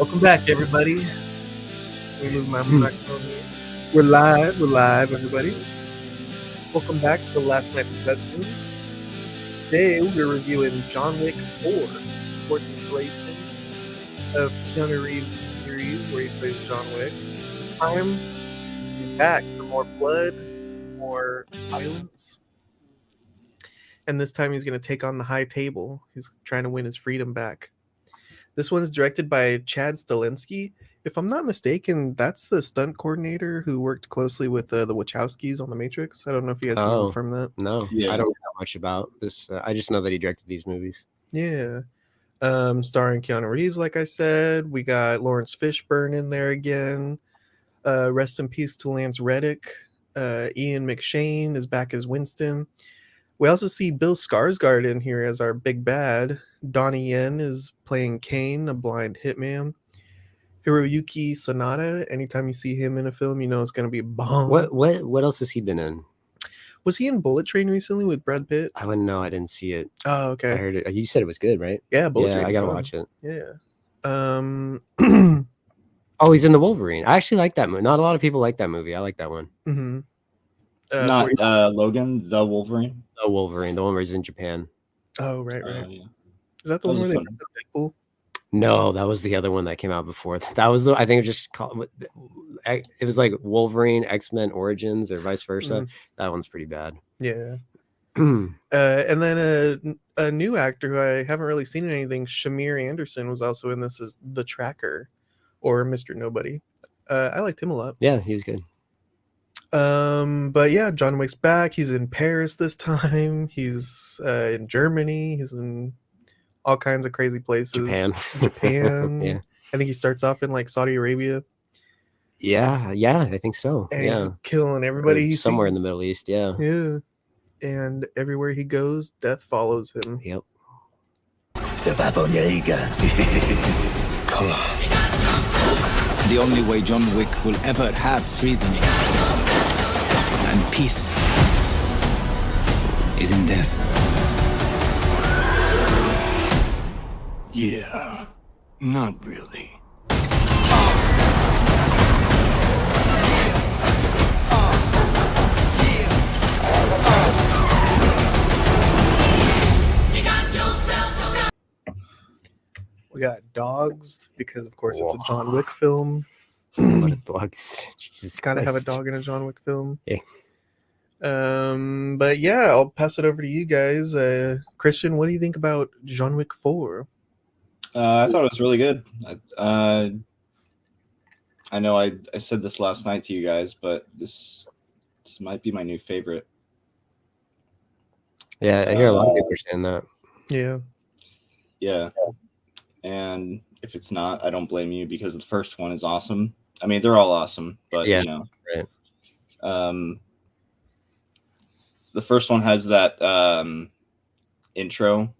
Welcome back, everybody. Let me move my microphone here. We're live, everybody. Welcome back to Last Night Productions. Today we're reviewing John Wick 4, fourth iteration of Keanu Reeves' series where he plays John Wick. This time, he's back for more blood, more violence. And this time he's going to take on the high table. He's trying to win his freedom back. This one's directed by Chad Stahelski. If I'm not mistaken, that's the stunt coordinator who worked closely with the Wachowskis on The Matrix. I don't know if you guys can confirm that. No, I don't know much about this. I just know that he directed these movies. Yeah. Starring Keanu Reeves, like I said. We got Lawrence Fishburne in there again. Rest in peace to Lance Reddick. Ian McShane is back as Winston. We also see Bill Skarsgard in here as our big bad. Donnie Yen is playing Kane, a blind hitman. Hiroyuki Sanada, anytime you see him in a film, you know it's going to be a bomb. What else has he been in? Was he in Bullet Train recently with Brad Pitt? I wouldn't know. I didn't see it. Oh, okay. I heard it. You said it was good, right? Yeah, Bullet Train. I got to watch it. Yeah. Oh, he's in the Wolverine. I actually like that movie. Not a lot of people like that movie. I like that one. Mm-hmm. Not Logan, the Wolverine. The Wolverine, the one where he's in Japan. Oh, right. Yeah. Is that the one where they Deadpool? No, that was the other one that came out before. That was I think it was just called. It was like Wolverine X-Men Origins or vice versa. Mm-hmm. That one's pretty bad. Yeah. And then a new actor who I haven't really seen in anything, Shamier Anderson, was also in this as the Tracker, or Mr. Nobody. I liked him a lot. Yeah, he was good. But yeah, John Wick's back. He's in Paris this time. He's in Germany. He's in all kinds of crazy places. Japan. Yeah. I think he starts off in like Saudi Arabia. Yeah, I think so. And he's killing everybody. He's somewhere in the Middle East. Yeah. And everywhere he goes, death follows him. Yep. Come on. The only way John Wick will ever have freedom and peace is in death. Yeah, not really. We got dogs because, of course, it's a John Wick film. What a dogs! Jesus, gotta have a dog in a John Wick film. Yeah. But yeah, I'll pass it over to you guys. Christian, what do you think about John Wick 4? I thought it was really good. I know I said this last night to you guys, but this might be my new favorite. Yeah, I hear a lot of people are saying that. Yeah. Yeah. And if it's not, I don't blame you because the first one is awesome. I mean, they're all awesome, but yeah, you know. Right. The first one has that intro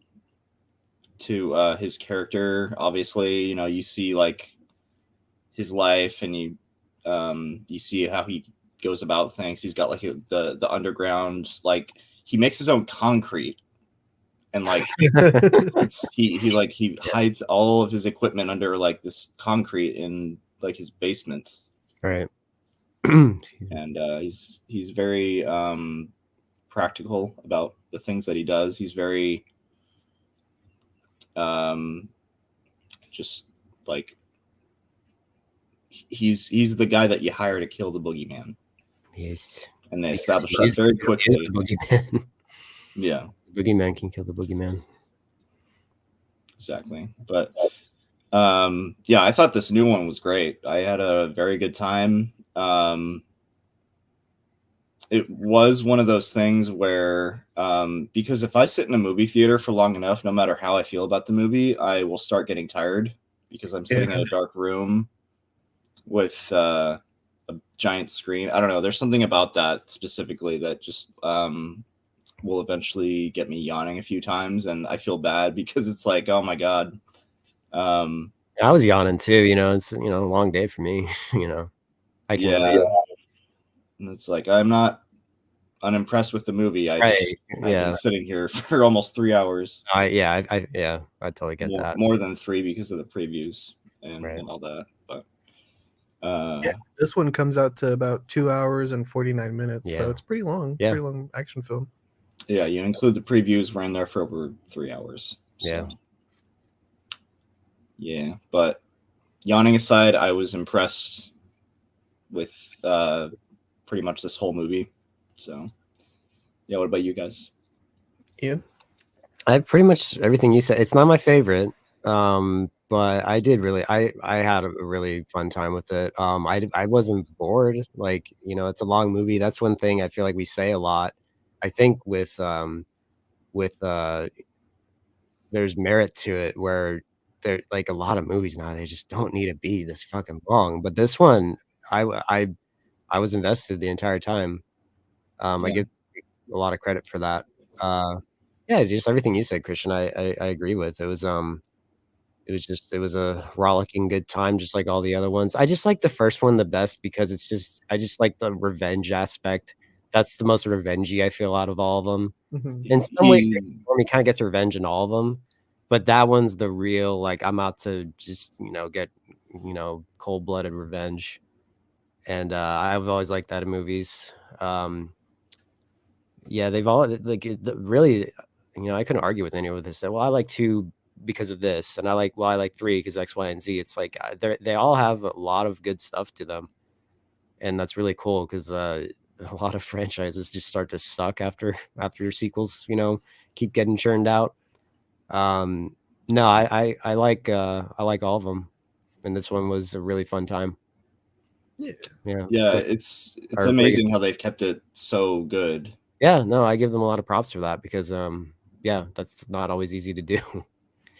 to his character. Obviously, you know, you see like his life and you see how he goes about things. He's got like the underground, like he makes his own concrete and like he hides all of his equipment under like this concrete in like his basement. Right. And he's very practical about the things that he does. He's very just like he's the guy that you hire to kill the boogeyman. Yes. And they establish that very quickly. Yeah. The boogeyman can kill the boogeyman. Exactly. But yeah, I thought this new one was great. I had a very good time. It was one of those things where because if I sit in a movie theater for long enough, no matter how I feel about the movie, I will start getting tired because I'm sitting in a dark room with a giant screen. I don't know. There's something about that specifically that just will eventually get me yawning a few times, and I feel bad because it's like, oh my god. I was yawning too. You know, it's a long day for me. You know, I can. And it's like I'm not unimpressed with the movie. I've been sitting here for almost 3 hours. I totally get that. More than 3 because of the previews. and all that. But this one comes out to about 2 hours and 49 minutes, so Yeah. it's pretty long. Yeah. Pretty long action film. yeah, you include the previews, we're in there for over 3 hours. So. Yeah. Yeah, but yawning aside, I was impressed with pretty much this whole movie. So, yeah, what about you guys? Ian? I have pretty much everything you said. It's not my favorite, but I did really. I had a really fun time with it. I wasn't bored. Like, you know, it's a long movie. That's one thing I feel like we say a lot. I think with there's merit to it where there like a lot of movies now they just don't need to be this fucking long. But this one, I was invested the entire time. I Yeah. give a lot of credit for that. Yeah, just everything you said, Christian, I agree with. It was a rollicking good time, just like all the other ones. I just like the first one the best because I just like the revenge aspect. That's the most revengey I feel out of all of them. Mhm. In some ways, he kind of gets revenge in all of them, but that one's the real, like, I'm out to just, you know, get, you know, cold-blooded revenge. And I've always liked that in movies. Yeah, they've all like really, you know, I couldn't argue with anyone with this. Well, I like 2 because of this, and I like 3 because X, Y, and Z. It's like they all have a lot of good stuff to them, and that's really cool because a lot of franchises just start to suck after sequels, you know, keep getting churned out. No, I like all of them, and this one was a really fun time. Yeah. Yeah, it's Or amazing how they've kept it so good. Yeah, no, I give them a lot of props for that because yeah, that's not always easy to do.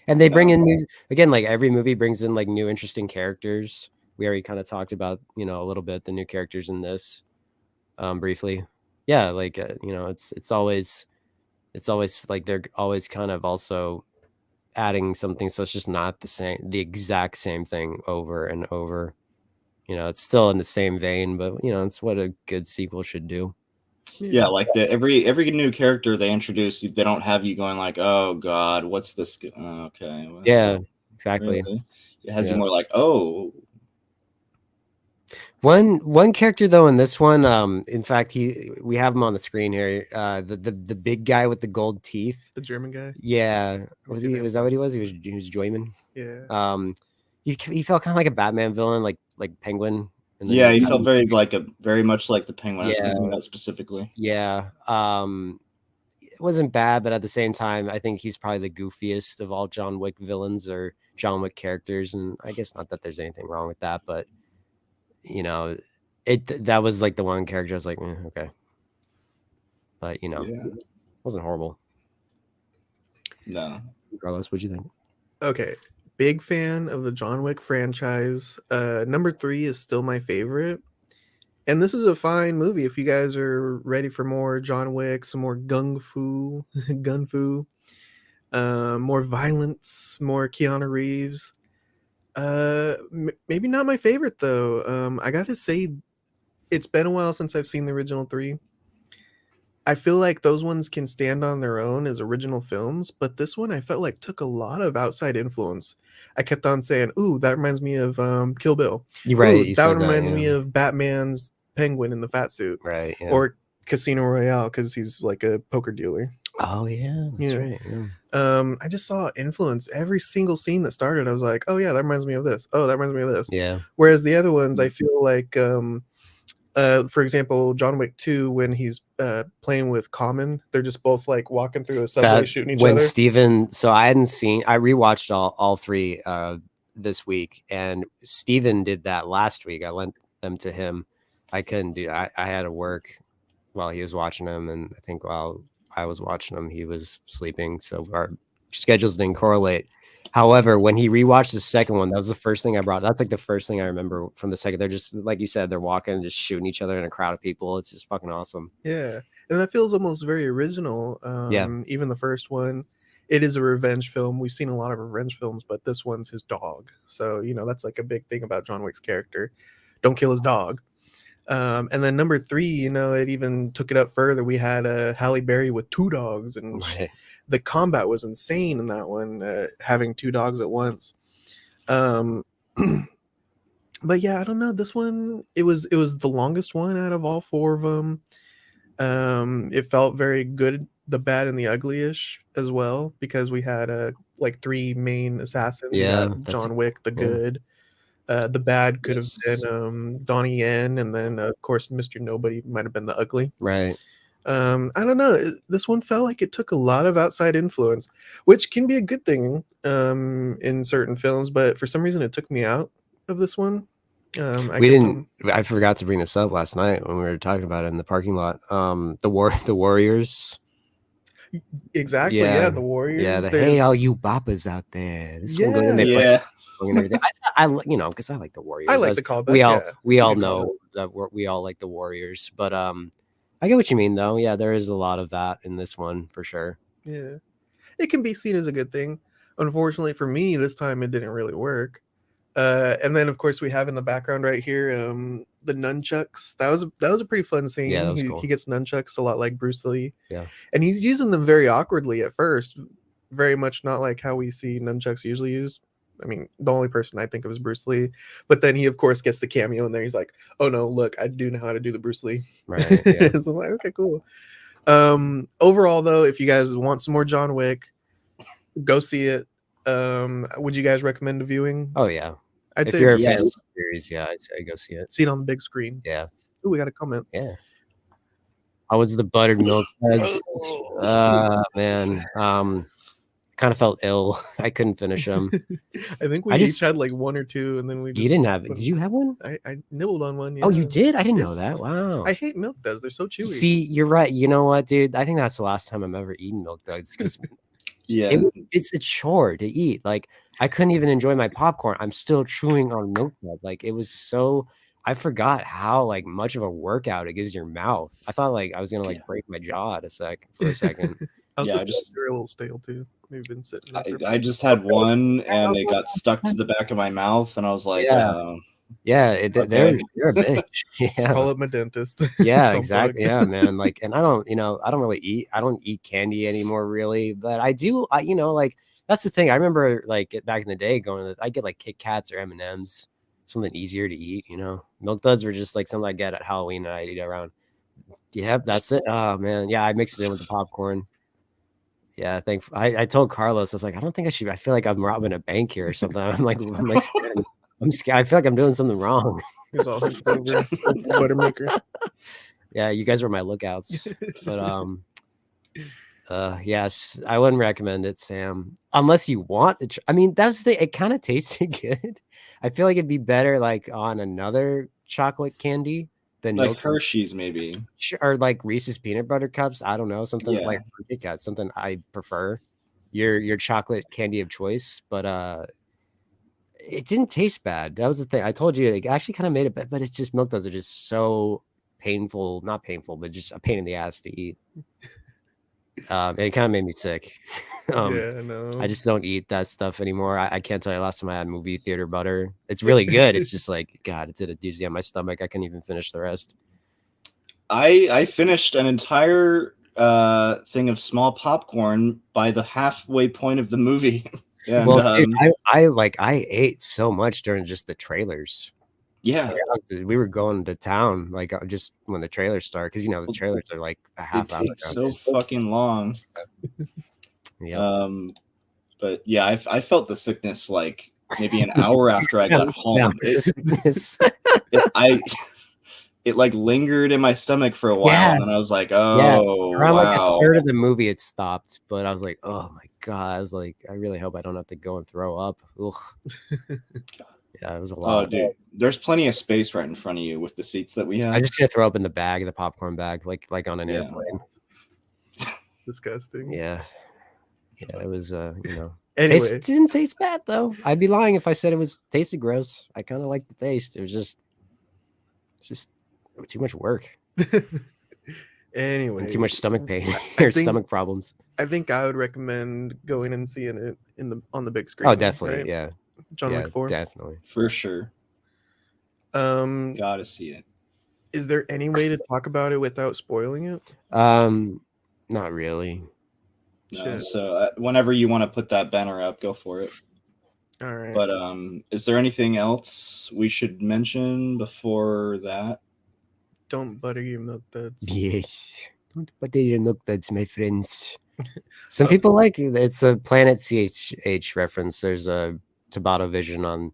And they bring in new, again, like every movie brings in like new interesting characters. We already kind of talked about, you know, a little bit the new characters in this briefly. Yeah, like you know, it's always like they're always kind of also adding something, so it's just not the exact same thing over and over. You know, it's still in the same vein, but you know, it's what a good sequel should do. Yeah, like every new character they introduce, they don't have you going like, "Oh God, what's this?" Okay, well, Yeah, exactly. Really? It has you more like, "Oh." One character though in this one, in fact, we have him on the screen here. The big guy with the gold teeth, the German guy. Yeah, was that what he was? He was German. Yeah. He felt kind of like a Batman villain, like Penguin. Yeah, he felt very much like the Penguin. I was thinking that specifically. Yeah. It wasn't bad, but at the same time, I think he's probably the goofiest of all John Wick villains or John Wick characters. And I guess not that there's anything wrong with that, but you know, that was like the one character I was like, okay. But you know, it wasn't horrible. No. Carlos, what'd you think? Okay. Big fan of the John Wick franchise. Number 3 is still my favorite. And this is a fine movie if you guys are ready for more John Wick, some more gun fu, more violence, more Keanu Reeves. Maybe not my favorite though. I gotta say, it's been a while since I've seen the original 3. I feel like those ones can stand on their own as original films, but this one I felt like took a lot of outside influence. I kept on saying, "Ooh, that reminds me of Kill Bill." You're right. Ooh, that reminds me of Batman's Penguin in the fat suit, right? Yeah. Or Casino Royale because he's like a poker dealer. Oh yeah, that's right. Yeah. I just saw influence every single scene that started. I was like, "Oh yeah, that reminds me of this. Oh, that reminds me of this." Yeah. Whereas the other ones, I feel like. For example, John Wick 2, when he's playing with Common, they're just both like walking through a subway shooting each other. So I rewatched all 3 this week, and Steven did that last week. I lent them to him. I couldn't do I had to work while he was watching them, and I think while I was watching them, he was sleeping, so our schedules didn't correlate. However, when he rewatched the second one, that was the first thing I brought. That's like the first thing I remember from the second. They're just, like you said, they're walking and just shooting each other in a crowd of people. It's just fucking awesome. Yeah. And that feels almost very original. Even the first one, it is a revenge film. We've seen a lot of revenge films, but this one's his dog. So, you know, that's like a big thing about John Wick's character. Don't kill his dog. And then number 3, you know, it even took it up further. We had Halle Berry with 2 dogs, and the combat was insane in that one, having 2 dogs at once. But yeah, I don't know. This one, it was the longest one out of all 4 of them. It felt very good, the bad and the ugly-ish as well, because we had like 3 main assassins. You Yeah, got that's John Wick, the yeah. good. The bad could have Yes. been Donnie Yen, and then of course Mr. Nobody might have been the ugly. right. I don't know. This one felt like it took a lot of outside influence, which can be a good thing in certain films, but for some reason it took me out of this one. I forgot to bring this up last night when we were talking about it in the parking lot. The Warriors. Exactly. Yeah. Yeah, the Warriors. Yeah, hey, all you boppers out there. This one goes in there. Yeah. And everything. I because I like the Warriors. I like the callback. We yeah. all know that we all like the Warriors, but I get what you mean though. Yeah, there is a lot of that in this one for sure. Yeah, it can be seen as a good thing. Unfortunately for me, this time it didn't really work. And then of course we have in the background right here the nunchucks. That was a pretty fun scene. Yeah, that was he, cool. he gets nunchucks a lot like Bruce Lee. Yeah, and he's using them very awkwardly at first, very much not like how we see nunchucks usually used. I mean, the only person I think of is Bruce Lee, but then he of course gets the cameo in there. He's like, "Oh no, look, I do know how to do the Bruce Lee." right. Yeah. So I was like, okay, cool. Overall though, if you guys want some more John Wick, go see it. Would you guys recommend a viewing? Oh yeah. I'd If say you're a yes. fan of the series, yeah, I'd say go see it. see it on the big screen. Yeah. Ooh, we got a comment. Yeah. How was the buttered milk feds? Man. Kind of felt ill. I couldn't finish them. I think we each had like 1 or 2, and then we. You didn't have it. Did you have one? I nibbled on one. Yeah. Oh, you did? I didn't know Yes. that. Wow. I hate milk duds. They're so chewy. See, you're right. You know what, dude? I think that's the last time I'm ever eating milk duds because Yeah. it's a chore to eat. Like I couldn't even enjoy my popcorn. I'm still chewing on milk dud. Like it was so. I forgot how like much of a workout it gives your mouth. I thought like I was gonna like break my jaw for a second. I also Yeah, feel like they're a little stale too. Maybe been sitting. I just had one and it got stuck to the back of my mouth, and I was like, Yeah, they're a bitch. Yeah. Call up my dentist. Yeah, exactly. Yeah, man. Like, and I don't eat candy anymore, really. But I do. Like that's the thing. I remember like back in the day I get like Kit Kats or M&Ms, something easier to eat. Milk duds were just like something I get at Halloween and I eat around. Yep, that's it. Oh man, yeah, I mixed it in with the popcorn. Yeah, I told Carlos, I was like, I don't think I should. I feel like I'm robbing a bank here or something. I'm like scared. I'm scared. I feel like I'm doing something wrong. He's all hunched over, Buttermaker. Yeah, you guys were my lookouts. But yes, I wouldn't recommend it, Sam, unless you want to. I mean, that's it kind of tasted good. I feel like it'd be better like on another chocolate candy than like Hershey's, maybe, or like Reese's peanut butter cups. I don't know, something like Kit Kat, something I prefer. Your chocolate candy of choice, but it didn't taste bad. That was the thing. I told you, like, actually kind of made it bad, but it's just milk duds are just so painful, not painful, but just a pain in the ass to eat. And it kind of made me sick. Yeah, no. I just don't eat that stuff anymore. I can't tell you last time I had movie theater butter. It's really good. It's just like, God, it did a doozy on my stomach. I couldn't even finish the rest. I finished an entire thing of small popcorn by the halfway point of the movie. And, well, dude, I ate so much during just the trailers. Yeah, we were going to town like just when the trailers start, because the trailers are like a half hour. So fucking long. Yeah. But yeah, I felt the sickness like maybe an hour after I got home. It like lingered in my stomach for a while, and I was like, oh, around wow. like a third of the movie it stopped, but I was like, oh my God, I was like, I really hope I don't have to go and throw up. Ugh. Yeah, it was a lot. Oh, dude, there's plenty of space right in front of you with the seats that we have. I just gonna throw up in the bag, the popcorn bag, like on an airplane. Disgusting. Yeah, it was Anyway, it didn't taste bad though. I'd be lying if I said it tasted gross. I kind of liked the taste. It's just too much work. Anyway, and too much stomach pain or stomach problems. I think I would recommend going and seeing it on the big screen. Oh, definitely, right? yeah. John Wick 4, definitely, for sure. Gotta see it. Is there any way to talk about it without spoiling it? Not really. No, so whenever you want to put that banner up, go for it. All right. But is there anything else we should mention before that? Don't butter your milk duds. Yes. Don't butter your milk duds, my friends. Some people like it's a Planet CH reference. There's a Tabata Vision on.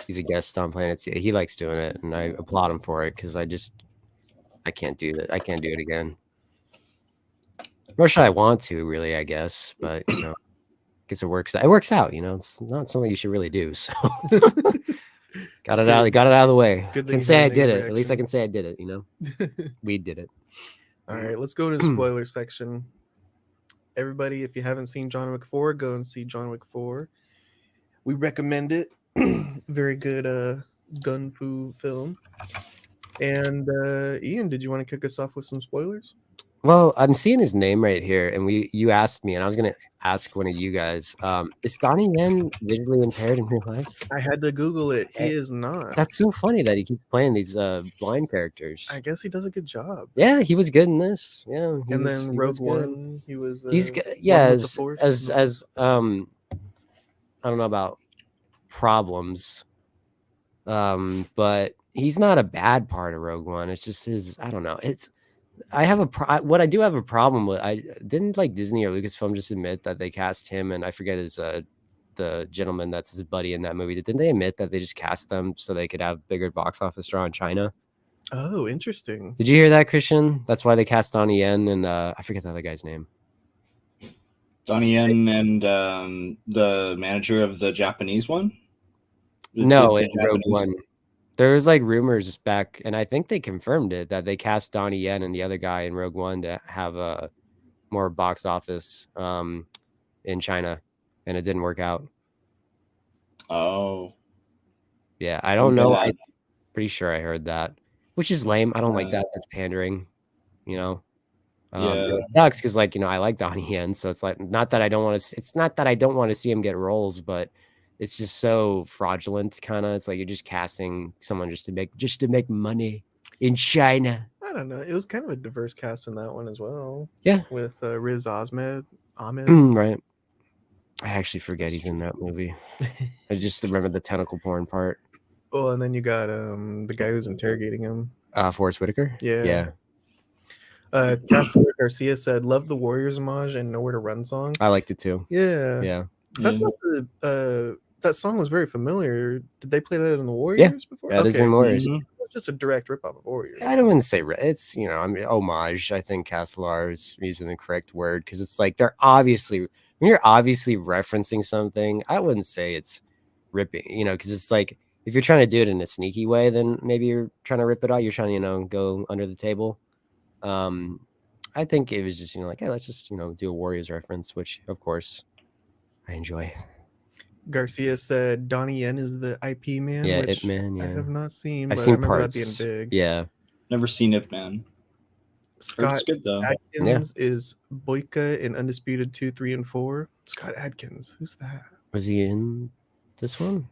He's a guest on Planet CH. He likes doing it, and I applaud him for it because I can't do that. I can't do it again. Nor should I want to, really. I guess, but you know, I guess it works. It works out. You know, it's not something you should really do. So got it out of the way. Good that Can you say had a I did negative it. At least I reaction. can say I did it. You know, we did it. All right, let's go into the spoiler section. Everybody, if you haven't seen John Wick 4, go and see John Wick 4. We recommend it. Very good gun fu film. And Ian, did you want to kick us off with some spoilers? Well, I'm seeing his name right here, and you asked me, and I was gonna ask one of you guys. Is Donnie Yen visually impaired in real life? I had to Google it. He is not. That's so funny that he keeps playing these blind characters. I guess he does a good job. Yeah, he was good in this. Yeah, And then Rogue One, he was. He's good. one Yeah, with the Force. as I don't know about problems, but he's not a bad part of Rogue One. It's just his. I don't know. What I do have a problem with. I didn't like Disney or Lucasfilm just admit that they cast him, and I forget his the gentleman that's his buddy in that movie. Didn't they admit that they just cast them so they could have bigger box office draw in China? Oh, interesting. Did you hear that, Christian? That's why they cast Donnie Yen and I forget the other guy's name. Donnie Yen and the manager of the Japanese one? No, in Rogue One. There was like rumors back, and I think they confirmed it, that they cast Donnie Yen and the other guy in Rogue One to have a more box office in China, and it didn't work out. Oh. Yeah, I don't know. I'm pretty sure I heard that, which is lame. I don't like that. That's pandering, you know. It sucks because, like, you know, I like Donnie Yen, so it's like not that I don't want to. It's not that I don't want to see him get roles, but it's just so fraudulent, kind of. It's like you're just casting someone just to make money in China. I don't know. It was kind of a diverse cast in that one as well. Yeah, with Riz Ahmed. Right. I actually forget he's in that movie. I just remember the tentacle porn part. Oh, and then you got the guy who's interrogating him. Forrest Whitaker. Yeah. Castellar Garcia said, "Love the Warriors homage and Nowhere to Run song." I liked it too. Yeah. That's not the. That song was very familiar. Did they play that in the Warriors before? Yeah, that is in Warriors. It was just a direct ripoff of Warriors. I don't want to say it's, you know, I mean, homage. I think Castellar is using the correct word because it's like they're obviously, when you're obviously referencing something, I wouldn't say it's ripping, you know, because it's like if you're trying to do it in a sneaky way, then maybe you're trying to rip it out. You're trying to, you know, go under the table. I think it was just, you know, like, hey, let's just, you know, do a Warriors reference, which of course I enjoy. Garcia said Donnie Yen is the IP man. Yeah, which Ip Man. Yeah, I have not seen. I've seen I remember parts. that being big. Yeah, never seen Ip Man. Scott good, though. Adkins is Boyka in Undisputed 2, 3, and 4. Scott Adkins, who's that? Was he in this one?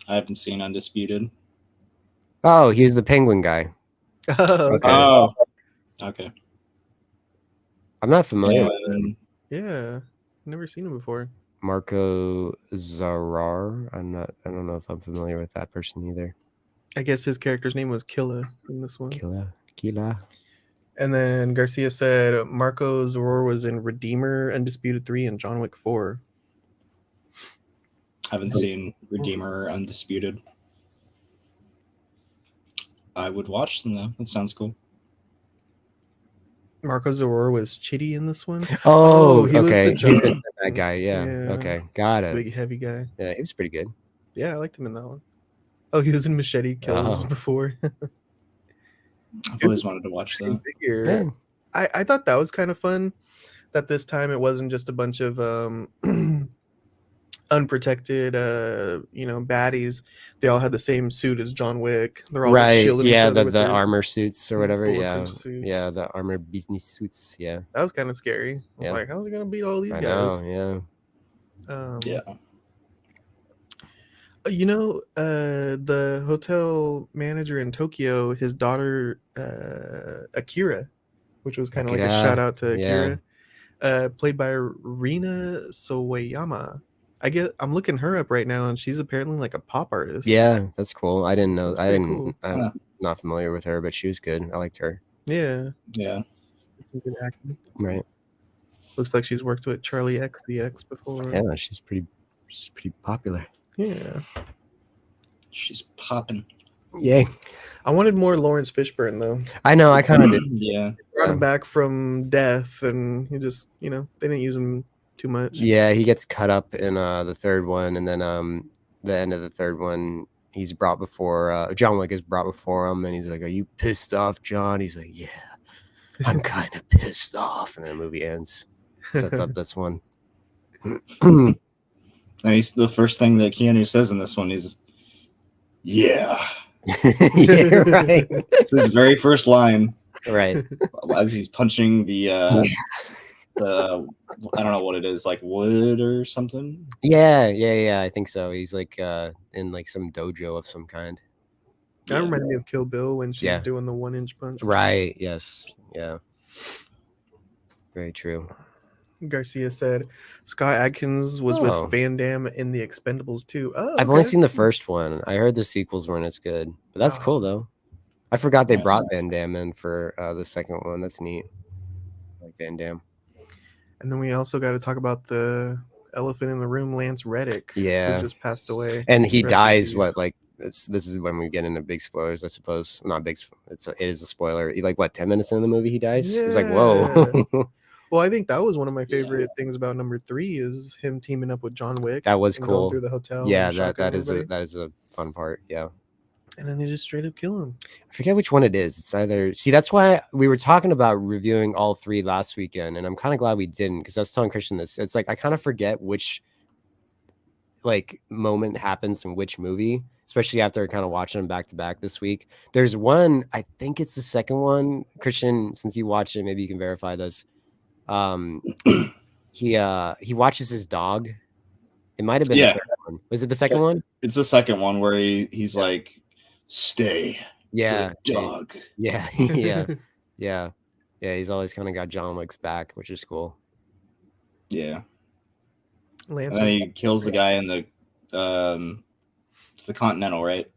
I haven't seen Undisputed. Oh, he's the penguin guy. Oh, okay. I'm not familiar with him. Yeah, never seen him before. Marco Zarar. I don't know if I'm familiar with that person either. I guess his character's name was Killa in this one. Killa. And then Garcia said Marco Zarar was in Redeemer, Undisputed 3, and John Wick 4. Haven't seen Redeemer or Undisputed. I would watch them though. That sounds cool. Marco Zarar was Chitty in this one. Oh, he okay. was the that guy, yeah. Okay, got it. Big heavy guy. Yeah, he was pretty good. Yeah, I liked him in that one. Oh, he was in Machete Kills before. I've always wanted to watch that. Yeah. I thought that was kind of fun. That this time it wasn't just a bunch of unprotected baddies. They all had the same suit as John Wick. They're all shielding each other with the their armor suits or whatever. suits. Yeah, the armor business suits. Yeah, that was kind of scary. I was like, how's he gonna beat all these guys? Know, yeah. You know, the hotel manager in Tokyo, his daughter Akira, which was kind of like a shout out to Akira, played by Rina Sawayama. I'm looking her up right now, and she's apparently like a pop artist. Yeah, that's cool. I didn't know. That's I pretty didn't. cool. I'm Huh. not familiar with her, but she was good. I liked her. Yeah, Yeah. some good acting. Right. Looks like she's worked with Charlie XCX before. Yeah, she's pretty popular. Yeah. She's popping. Yay. I wanted more Lawrence Fishburne though. I know. I kind of did. Yeah. Brought him back from death, and he just, they didn't use him too much. Yeah, he gets cut up in the third one, and then the end of the third one, he's brought before John Wick is brought before him, and he's like, "Are you pissed off, John?" He's like, "Yeah, I'm kind of pissed off," and then the movie ends. Sets up this one. And the first thing that Keanu says in this one is, "Yeah." Yeah, right. It's his very first line. Right. As he's punching the I don't know what it is, like wood or something. Yeah. I think so. He's like in like some dojo of some kind. That reminded me of Kill Bill when she's Yeah. doing the 1-inch punch. Right. Yes. Yeah. Very true. Garcia said Scott Adkins was Oh. with Van Damme in The Expendables too. Oh, I've only okay. seen the first one. I heard the sequels weren't as good, but that's Oh. cool though. I forgot they Nice. brought Van Damme in for the second one. That's neat. I like Van Damme. And then we also got to talk about the elephant in the room, Lance Reddick. Yeah. Who just passed away. And he Rest in dies. peace. What, like this is when we get into big spoilers, I suppose. Not big. It is a spoiler. Like what, 10 minutes into the movie he dies? It's like whoa. Well, I think that was one of my favorite things about number 3 is him teaming up with John Wick. That was and cool. Going through the hotel. Yeah, and that shotgunning is everybody. a fun part. Yeah. And then they just straight up kill him. I forget which one it is. It's either that's why we were talking about reviewing all 3 last weekend, and I'm kind of glad we didn't, because I was telling Christian this. It's like I kind of forget which like moment happens in which movie, especially after kind of watching them back to back this week. There's one, I think it's the second one. Christian, since you watched it, maybe you can verify this. He watches his dog. It might have been the third one. Was it the second one? It's the second one where he's like, "Stay, Yeah, good dog." yeah, yeah. He's always kind of got John Wick's back, which is cool. Yeah. Lance And then he kills the guy in the it's the Continental, right?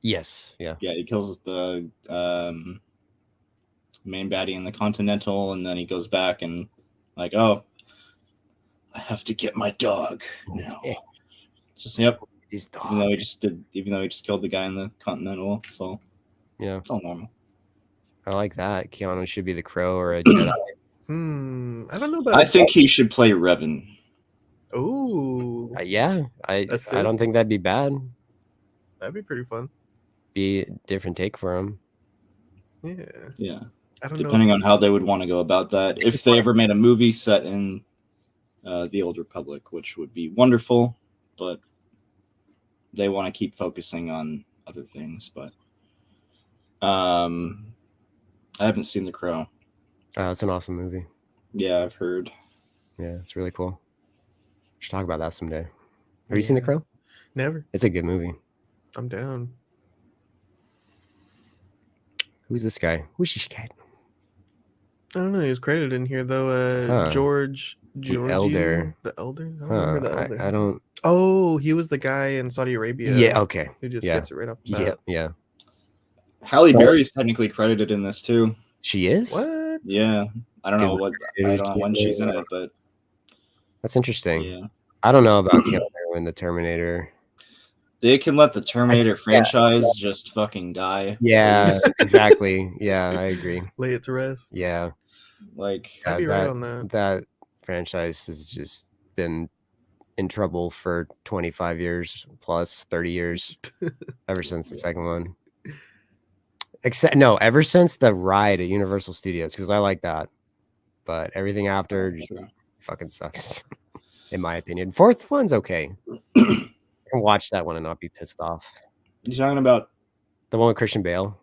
Yes, yeah. Yeah, he kills the main baddie in the Continental, and then he goes back and like, "Oh, I have to get my dog now." Yeah. Just yep. These dogs. Even though he just killed the guy in the Continental, so Yeah, it's all normal. I like that. Keanu should be the Crow or a Jedi. I don't know about. I think he should play Revan. Oh, Yeah, I That's don't it. think that'd be bad. that'd be pretty fun. Be a different take for him. Yeah, Yeah, I don't know. depending on how they would want to go about that. If they ever made a movie set in the Old Republic, which would be wonderful, but they want to keep focusing on other things. But I haven't seen The Crow. It's an awesome movie. Yeah, I've heard. Yeah, it's really cool. We should talk about that someday. Have you seen The Crow? Never. It's a good movie. I'm down. Who's this guy? Who's this guy? I don't know. He was credited in here though. George Elder. The Elder. I don't remember the Elder. I don't. Oh, he was the guy in Saudi Arabia. Yeah. Okay. Who just Yeah. gets it right off the bat. Yeah. Halle Berry's technically credited in this too. She is. What? Yeah, I don't know Good. when she's in it, but That's interesting. yeah, I don't know about Keanu in the Terminator. they can let the Terminator franchise just fucking die. Yeah, exactly. Yeah, I agree. Lay it to rest. Yeah, Like, I'd be right on that. that franchise has just been in trouble for 25 years plus 30 years ever since the second one. Ever since the ride at Universal Studios, because I like that, but everything after just fucking sucks, in my opinion. Fourth one's okay. I can watch that one and not be pissed off. you talking about? The one with Christian Bale.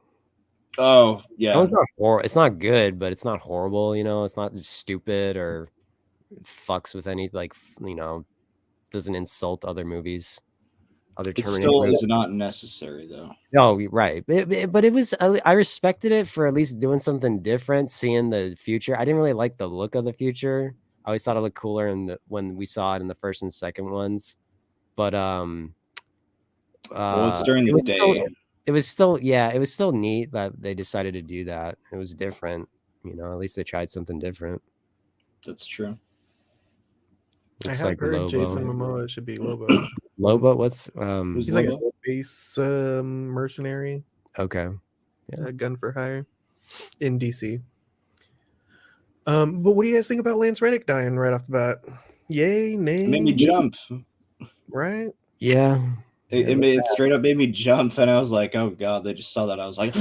Oh yeah, That one's not horrible. It's not good, but it's not horrible. It's not just stupid or fucks with any doesn't insult other movies. Other it Terminator still movies. is not necessary though. No, right. But it was, I respected it for at least doing something different, seeing the future. I didn't really like the look of the future, I always thought it looked cooler when we saw it in the first and second ones. But Well, it's during the day. It was still neat that they decided to do that. It was different, at least they tried something different. That's true. I have heard Jason Momoa should be Lobo. Lobo? What's he's like a space mercenary. Okay. Yeah. Gun for hire in DC. But what do you guys think about Lance Reddick dying right off the bat? Yay, nay? It made me jump. Right? Yeah. It straight up made me jump, and I was like, "Oh God!" They just saw that. I was like,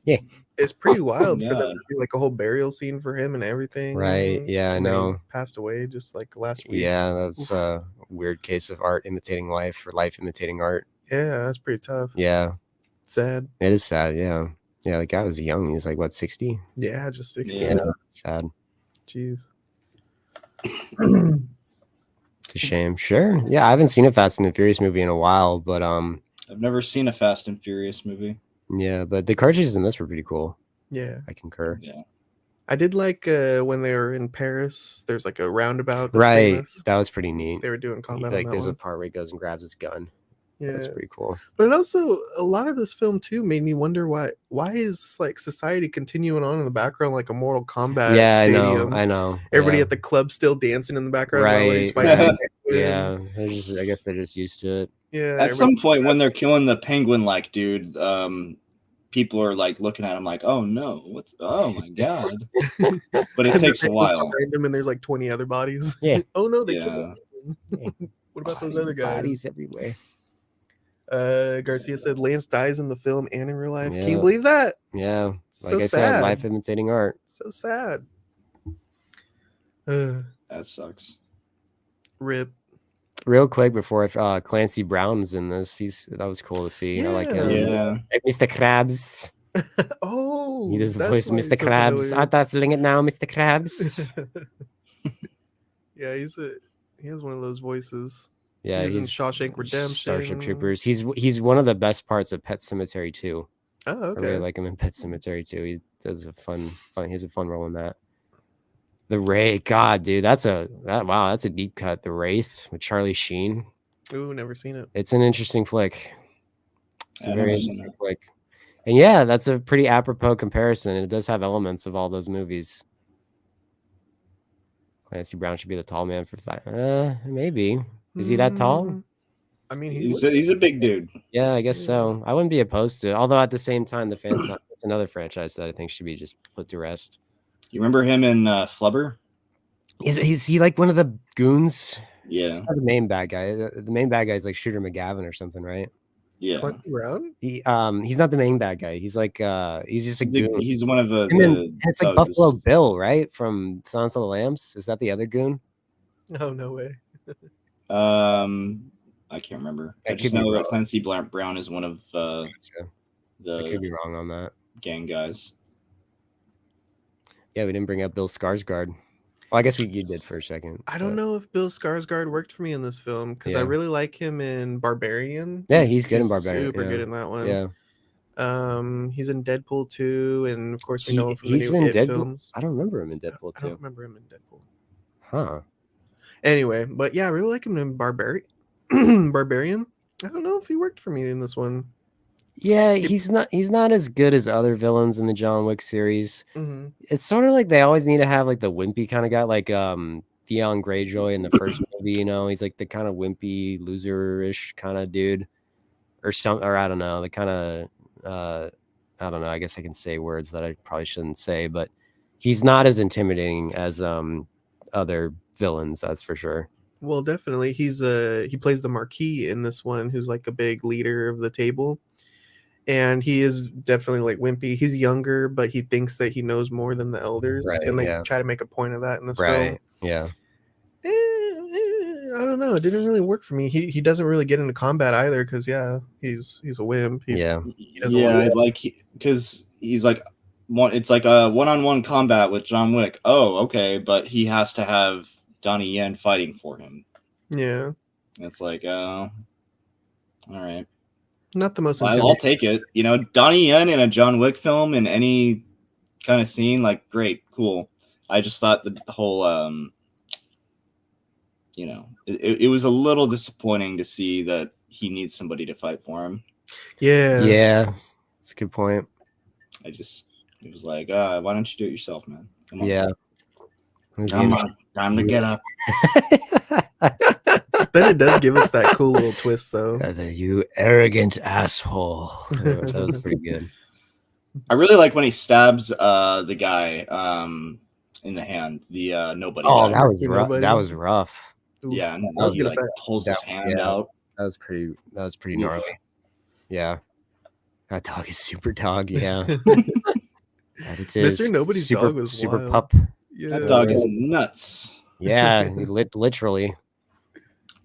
"Yeah." It's pretty wild for them to do like a whole burial scene for him and everything. Right? Yeah, I know. He passed away just like last week. Yeah, that's a weird case of art imitating life, or life imitating art. Yeah, that's pretty tough. Yeah. Sad. It is sad. Yeah. Yeah, the guy was young. He's like what, 60? Yeah, just 60. Yeah, sad. Jeez. It's a shame. Sure. Yeah, I haven't seen a Fast and the Furious movie in a while, but I've never seen a Fast and Furious movie. Yeah, but the car chases in this were pretty cool. Yeah, I concur. Yeah, I did like when they were in Paris. There's like a roundabout. That's right, famous. That was pretty neat. They were doing combat. Like, on there's that a part where he goes and grabs his gun. Yeah, that's pretty cool. But it also, a lot of this film too made me wonder why is like society continuing on in the background like a Mortal Kombat stadium. I know. Everybody at the club still dancing in the background while he's right. fighting. Yeah, I guess they're just used to it. Yeah. At some point when they're killing the penguin, like dude, people are like looking at him like, "Oh no, oh my God!" But it takes a while. Random, and there's like 20 other bodies. Yeah. Oh no, they killed him. What about those other guys? Bodies everywhere. Garcia said Lance dies in the film and in real life. Yeah. Can you believe that? Yeah. So like I said, life imitating art. So sad. That sucks. Rip. Real quick before Clancy Brown's in this, that was cool to see. I like him. Yeah. Like Mr. Krabs. Oh, he does the voice of Mr. Krabs. I'm not feeling it now, Mr. Krabs. Yeah, he has one of those voices. Yeah, he's in Shawshank Redemption, Starship Troopers. He's one of the best parts of Pet Sematary 2. Oh, okay. I really like him in Pet Sematary 2. He does a fun. He has a fun role in that. The Wraith, God, dude, that's a deep cut. The Wraith with Charlie Sheen. Ooh, never seen it. It's an interesting flick. It's a very interesting flick. And yeah, that's a pretty apropos comparison. It does have elements of all those movies. Clancy Brown should be the tall man for 5. Maybe. Is he that tall? I mean, he's a big dude. Yeah, I guess so. I wouldn't be opposed to it. Although at the same time, the fans, it's another franchise that I think should be just put to rest. You remember him in Flubber? Is he like one of the goons? Yeah. He's not the main bad guy. The main bad guy is like Shooter McGavin or something, right? Yeah. Clancy Brown? He's not the main bad guy. He's like he's just a goon. He's one of the it's like Buffalo Bill, right? From Silence of the Lambs. Is that the other goon? Oh, no way. I can't remember. I just know that Clancy Brown is one of I could be wrong on that. Gang guys. Yeah, we didn't bring up Bill Skarsgard. Well, I guess you did for a second. I don't know if Bill Skarsgard worked for me in this film because I really like him in Barbarian. Yeah, he's good in Barbarian. Super good in that one. Yeah. He's in Deadpool 2, and of course we know him from he's the new in Deadpool films. I don't remember him in Deadpool 2. I don't remember him in Deadpool. Huh. Anyway, but yeah, I really like him in Barbarian. I don't know if he worked for me in this one. Yeah, he's not as good as other villains in the John Wick series. Mm-hmm. It's sort of like they always need to have like the wimpy kind of guy, like Theon Greyjoy in the first movie. He's like the kind of wimpy, loser-ish kind of dude, or I don't know, the kind of I don't know. I guess I can say words that I probably shouldn't say, but he's not as intimidating as other villains. That's for sure. Well, definitely, he plays the Marquis in this one, who's like a big leader of the table. And he is definitely like wimpy. He's younger, but he thinks that he knows more than the elders. Right, and they try to make a point of that in this film. Right. Yeah. I don't know. It didn't really work for me. He doesn't really get into combat either because he's a wimp. Because he's like it's like a one-on-one combat with John Wick. Oh, okay, but he has to have Donnie Yen fighting for him. Yeah. It's like, all right. Not the most. I'll take it. Donnie Yen in a John Wick film in any kind of scene, like, great, cool. I just thought the whole it was a little disappointing to see that he needs somebody to fight for him. Yeah, that's a good point. It was like, why don't you do it yourself, man? Come on. Yeah. Come on, time to get up. Then it does give us that cool little twist, though. You arrogant asshole. That was pretty good. I really like when he stabs the guy in the hand, the nobody. Oh, guy. that was rough. Nobody. that was rough. Ooh, Yeah, and that was he good like effect. pulls his hand out. That was pretty gnarly. Yeah. That dog is super dog, yeah. That it is. Mr. Nobody's super, dog was super wild. pup. Yeah. That dog is nuts. Yeah, literally.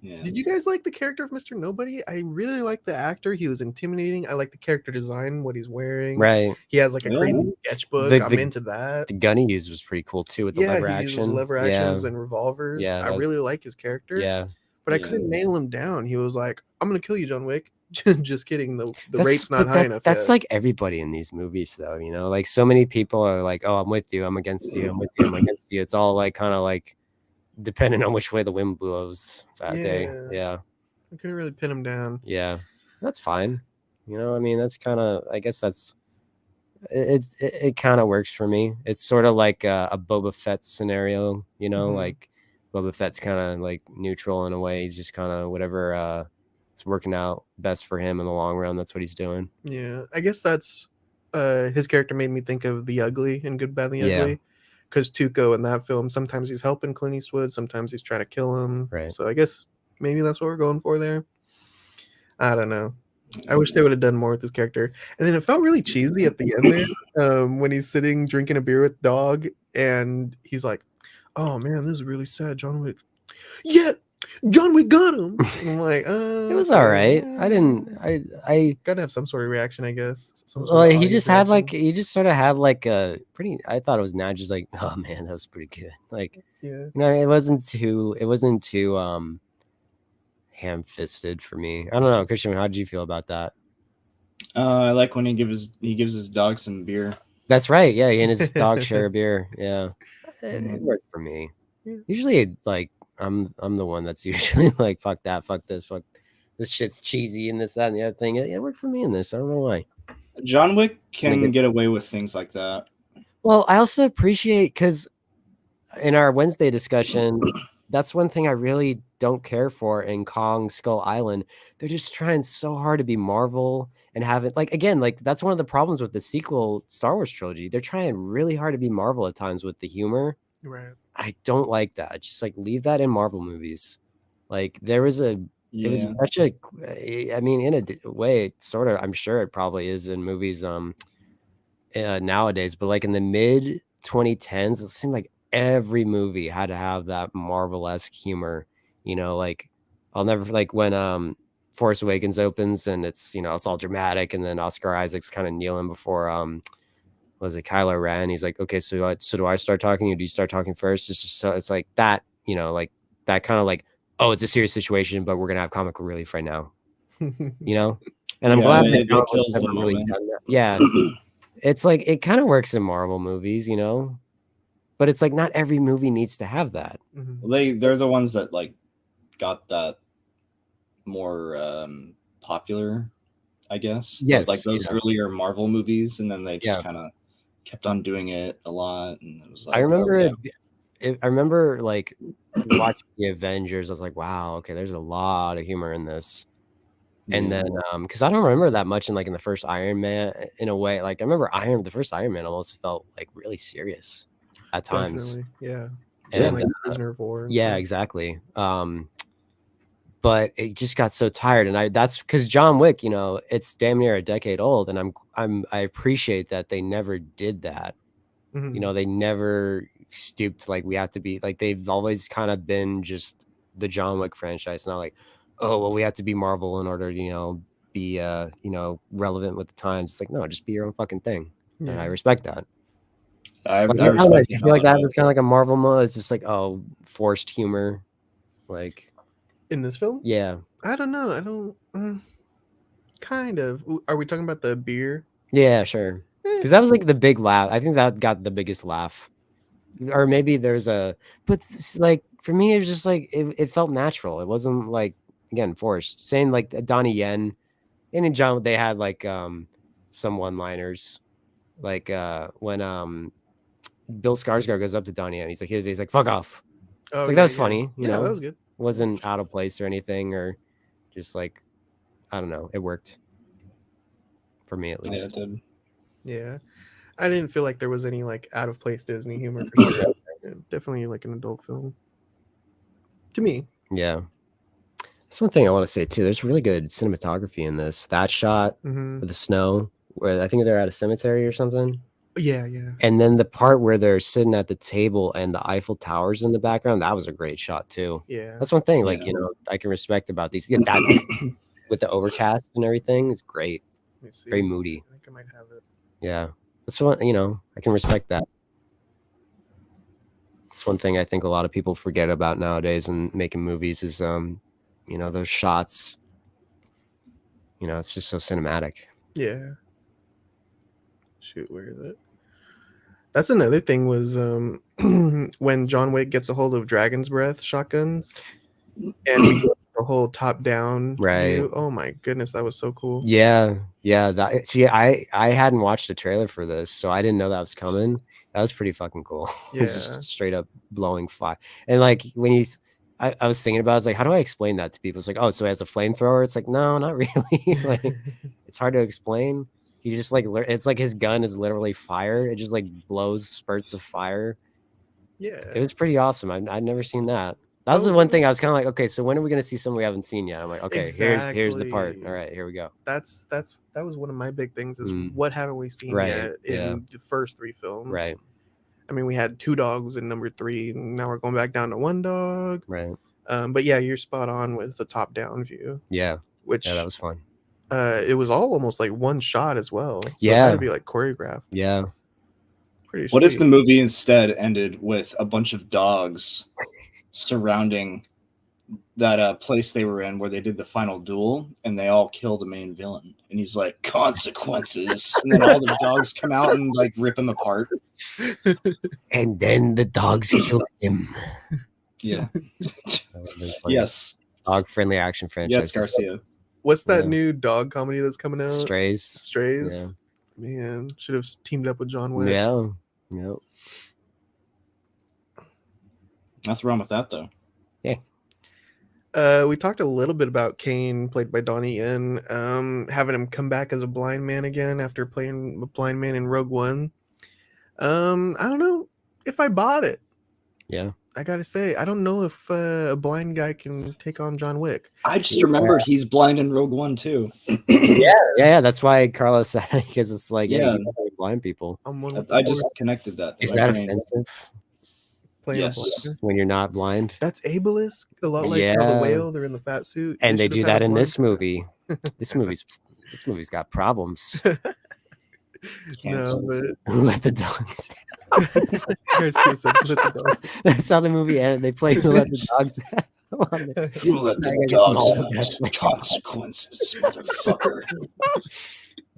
Yeah. Did you guys like the character of Mr. Nobody? I really like the actor. He was intimidating. I like the character design, what he's wearing. Right. He has like a Yeah. crazy sketchbook. The- I'm the- into that. The gun he used was pretty cool too with the lever he uses action. lever actions and revolvers. Yeah, I that was- really like his character. Yeah. But I Yeah. couldn't nail him down. He was like, "I'm gonna kill you, John Wick." Just kidding. The That's- rate's not but high enough. That's yet. like everybody in these movies, though. You know, like so many people are like, "Oh, I'm with you. I'm against you. I'm with you. I'm against you." It's all like kind of like depending on which way the wind blows that day. Yeah. Yeah, I couldn't really pin him down. yeah, that's fine. You know, I mean, that's kind of. I guess that's. It kind of works for me. It's sort of like a Boba Fett scenario. You know, Mhm. like Boba Fett's kind of like neutral in a way. He's just kind of whatever. It's working out best for him in the long run. That's what he's doing. Yeah, I guess that's his character made me think of The Ugly in Good, Bad, and the Yeah. Ugly. Because Tuco in that film, sometimes he's helping Clint Eastwood, sometimes he's trying to kill him. Right. So I guess maybe that's what we're going for there. I don't know. I wish they would have done more with his character. And then it felt really cheesy at the end there, when he's sitting drinking a beer with Dog, and he's like, "Oh man, this is really sad, John Wick." Yeah, John Wick got him. And I'm like, It was all right. I gotta have some sort of reaction, I guess. Some sort of well, he audience just had like reaction. he just sort of had like a pretty. I thought it was not just like, oh man, that was pretty good. Like, Yeah. you know, it wasn't too ham-fisted for me. I don't know, Christian. How did you feel about that? I like when he gives his dog some beer. That's right. Yeah, he and his dog share a beer. Yeah, it Mhm. worked for me. Yeah. Usually, like I'm the one that's usually like, fuck that, fuck this, fuck this shit's cheesy and this, that, and the other thing. It worked for me in this. I don't know why. John Wick Make can it- get away with things like that. Well, I also appreciate because in our Wednesday discussion, that's one thing I really don't care for in Kong Skull Island. They're just trying so hard to be Marvel and have it like again, like that's one of the problems with the sequel Star Wars trilogy. They're trying really hard to be Marvel at times with the humor. Right. I don't like that. Just like leave that in Marvel movies. Like there was it was Yeah. such a I mean, in a way, it sort of I'm sure it probably is in movies nowadays, but like in the mid 2010s, it seemed like every movie had to have that Marvel-esque humor. You know, like I'll never like when Force Awakens opens and it's it's all dramatic, and then Oscar Isaac's kind of kneeling before was it Kylo Ren? He's like, okay, so do I start talking, or do you start talking first? It's just so it's like that, like that kind of like, oh, it's a serious situation, but we're gonna have comic relief right now, And I'm Yeah, glad it that John kills Wick's the never really moment. done that. Yeah, it's like it kind of works in Marvel movies, but it's like not every movie needs to have that. Mhm. Well, they're the ones that like got that more popular, I guess. Yes, Like those yeah. earlier Marvel movies, and then they just Yeah. kind of kept on doing it a lot, and it was like I remember oh, yeah. I remember like watching the Avengers. I was like, wow, okay, there's a lot of humor in this. And Yeah. then because I don't remember that much in the first Iron Man in a way. Like I remember the first Iron Man almost felt like really serious at times. Definitely. Yeah. And like Prisoner of War. and yeah, stuff. exactly. But it just got so tired, and that's because John Wick, it's damn near a decade old, and I appreciate that they never did that. Mhm. They never stooped like we have to be like they've always kind of been just the John Wick franchise, not like, oh well, we have to be Marvel in order to be relevant with the times. It's like, no, just be your own fucking thing, and I Yeah. respect that. I But I respect don't know, the do you feel like hell that out was kind of like a Marvel mode? It's just like, oh, forced humor, like In this film? yeah. I don't know. I don't. Kind of. Are we talking about the beer? Yeah, sure. Eh, Because that was like the big laugh. I think that got the biggest laugh or maybe there's a, but like for me, it was just like it felt natural. It wasn't like again forced. Saying like Donnie Yen and in John, they had like some one-liners, like when Bill Skarsgård goes up to Donnie Yen, he's like fuck off. Oh, It's like yeah, that was yeah. funny, you Yeah, know. that was good. It wasn't out of place or anything, or just like I don't know. It worked for me at Yeah, least. it did. Yeah, I didn't feel like there was any like out of place Disney humor for sure. Definitely like an adult film to me. Yeah. That's one thing I want to say too. There's really good cinematography in this. That shot Mm-hmm. with the snow, where I think they're at a cemetery or something. Yeah, yeah. And then the part where they're sitting at the table and the Eiffel Tower's in the background, that was a great shot too. Yeah. That's one thing, like, Yeah. you know, I can respect about these. Yeah, that with the overcast and everything is great. Let me see. Very moody. I think I might have it. Yeah. That's what, you know, I can respect that. It's one thing I think a lot of people forget about nowadays in making movies is, you know, those shots. You know, it's just so cinematic. Yeah. Shoot, where is it? That's another thing was when John Wick gets a hold of Dragon's Breath shotguns and we get the whole top down Right. view. Oh my goodness, that was so cool. Yeah. That see, I hadn't watched the trailer for this, so I didn't know that was coming. That was pretty fucking cool. Yeah. Just straight up blowing fire. And like when he's I was thinking about it, I was like, how do I explain that to people? It's like, oh, so he has a flamethrower. It's like, no, not really. Like it's hard to explain. He just like it's like his gun is literally fire. It just like blows spurts of fire. Yeah. It was pretty awesome. I'd never seen that. That was the one thing I was kind of like, okay, so when are we gonna see something we haven't seen yet? I'm like, okay, here's the part. Exactly. All right, here we go. That was one of my big things is Mm. what haven't we seen Right, yet in yeah. the first 3 films? Right, I mean, we had 2 dogs in number 3, and now we're going back down to 1 dog. right. But yeah, you're spot on with the top down view, Yeah, which yeah, that was fun. it was all almost like one shot as well. So Yeah. that'd be like choreographed. Yeah, Pretty What if sweet. the movie instead ended with a bunch of dogs surrounding that place they were in where they did the final duel and they all kill the main villain and he's like consequences and then all the dogs come out and like rip him apart. and then the dogs killed him. Yeah. That would've been funny. Yes. Dog friendly action franchise. Yes, Garcia. What's that Yeah. new dog comedy that's coming out? Strays. Strays. Man, should have teamed up with John Wick. Yeah, yeah. Nothing wrong with that though. We talked a little bit about Kane, played by Donnie Yen, having him come back as a blind man again after playing a blind man in Rogue One. I don't know if I bought it. Yeah. I gotta say, I don't know if a blind guy can take on John Wick. I just remembered he's blind in Rogue One too. Yeah. That's why Carlos said it, because it's like, yeah, Yeah. you can play blind people. I'm one with I the just Lord connected that. Is My that brain- offensive playing a Yes. blind guy. when you're not blind? That's ableist. A lot like how the Yeah. whale, they're in the fat suit. And they should do have had that a in blind this movie. This movie's got problems. No, Canceled. but Let the dogs. Garcia said, "Let the dogs." That's how the movie ended. They play Let the Dogs Out. You let I the guess dogs small. out. Consequences, motherfucker.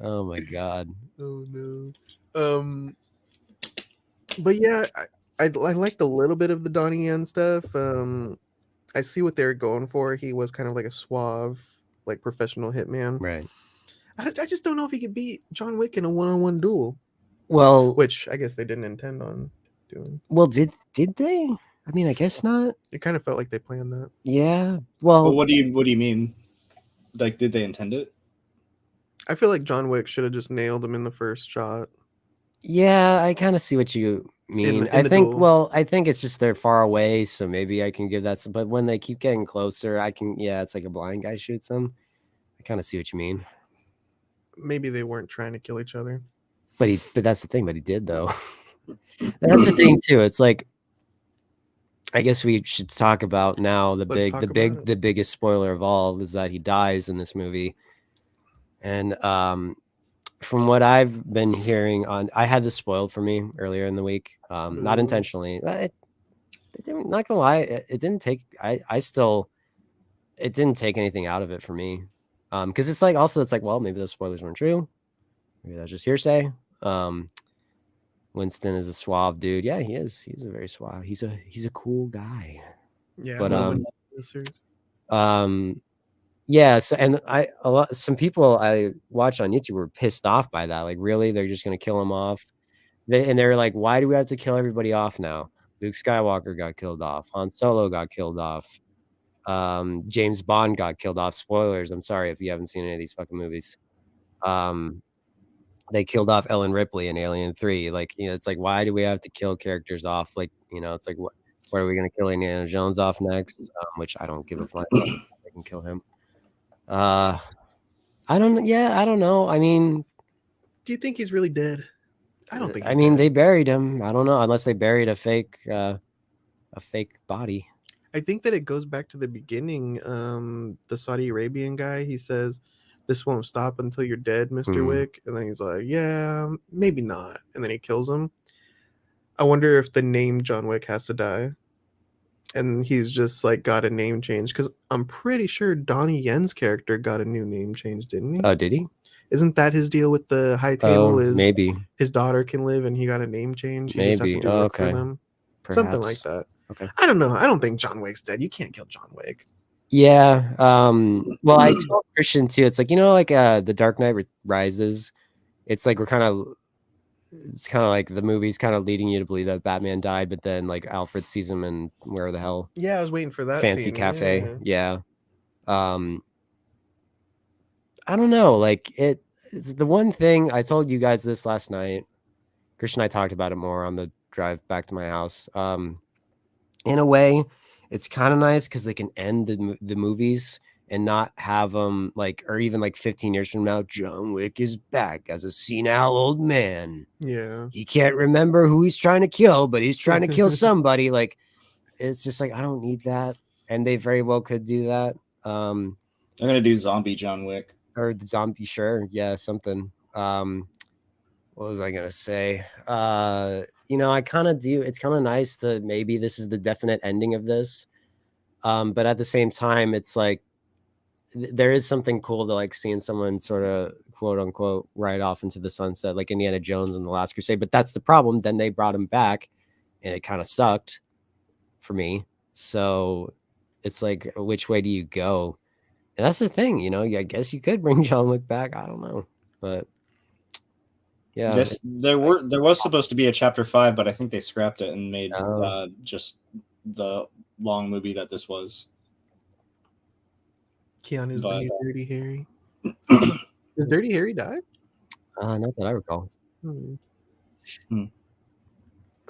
Oh my god. Oh no. But yeah, I liked a little bit of the Donnie Yen stuff. I see what they're going for. He was kind of like a suave, like professional hitman. Right. I just don't know if he could beat John Wick in a one-on-one duel, Well, which I guess they didn't intend on doing. did they? I mean, I guess not. It kind of felt like they planned that. Yeah. Well, Well, what do you mean? Like, did they intend it? I feel like John Wick should have just nailed him in the first shot. yeah, I kind of see what you mean. in I the think. duel. Well, I think it's just they're far away, so maybe I can give that. But when they keep getting closer, I can. Yeah, it's like a blind guy shoots them. I kind of see what you mean. Maybe they weren't trying to kill each other. But that's the thing. But he did though. That's the thing too. It's like, I guess we should talk about now the Let's talk about it. the biggest spoiler of all is that he dies in this movie. And from what I've been hearing I had this spoiled for me earlier in the week. Not Ooh. intentionally. Not gonna lie, it didn't take it didn't take anything out of it for me. Because it's like, well, maybe those spoilers weren't true. Maybe that's just hearsay. Winston is a suave dude. Yeah, he is. He's a very suave. He's a cool guy. Yeah, But um, yeah. So, and some people I watched on YouTube were pissed off by that. Like, really, they're just gonna kill him off. They're like, why do we have to kill everybody off now? Luke Skywalker got killed off. Han Solo got killed off. James Bond got killed off. Spoilers. I'm sorry if you haven't seen any of these fucking movies. They killed off Ellen Ripley in Alien 3. Like, it's like, why do we have to kill characters off? Like, it's like, what are we gonna kill Indiana Jones off next? Which I don't give a fuck. They can kill him. I don't know. I mean, do you think he's really dead? I don't think. I mean, they buried him. I don't know, unless they buried a fake body. I think that it goes back to the beginning. The Saudi Arabian guy, he says, "This won't stop until you're dead, Mr. Wick." And then he's like, "Yeah, maybe not." And then he kills him. I wonder if the name John Wick has to die. And he's just like got a name change, because I'm pretty sure Donnie Yen's character got a new name change, didn't he? Oh, did he? Isn't that his deal with the high table? Is maybe his daughter can live and he got a name change? He just has to do work for them. Perhaps. Something like that. Okay. I don't know. I don't think John Wick's dead. You can't kill John Wick. Yeah. Well, I told Christian too. It's like, like The Dark Knight Rises. It's like it's kind of like the movie's kind of leading you to believe that Batman died, but then like Alfred sees him and where the hell? Yeah, I was waiting for that fancy scene. cafe. Yeah. I don't know. Like it's the one thing I told you guys this last night. Christian and I talked about it more on the drive back to my house. In a way, it's kind of nice because they can end the movies and not have them or even 15 years from now, John Wick is back as a senile old man. Yeah. He can't remember who he's trying to kill, but he's trying to kill somebody. Like, it's just like, I don't need that. And they very well could do that. They're going to do zombie John Wick. Or the zombie, sure. Yeah, something. What was I going to say? I kind of do. It's kind of nice that maybe this is the definite ending of this. But at the same time, it's like, there is something cool to seeing someone sort of quote unquote ride off into the sunset, like Indiana Jones in The Last Crusade. But that's the problem. Then they brought him back and it kind of sucked for me. So it's like, which way do you go? And that's the thing, I guess you could bring John Wick back. I don't know, but yeah, there was supposed to be a chapter 5, but I think they scrapped it and made just the long movie that this was. Keanu's the new Dirty Harry. Does Dirty Harry die? Not that I recall.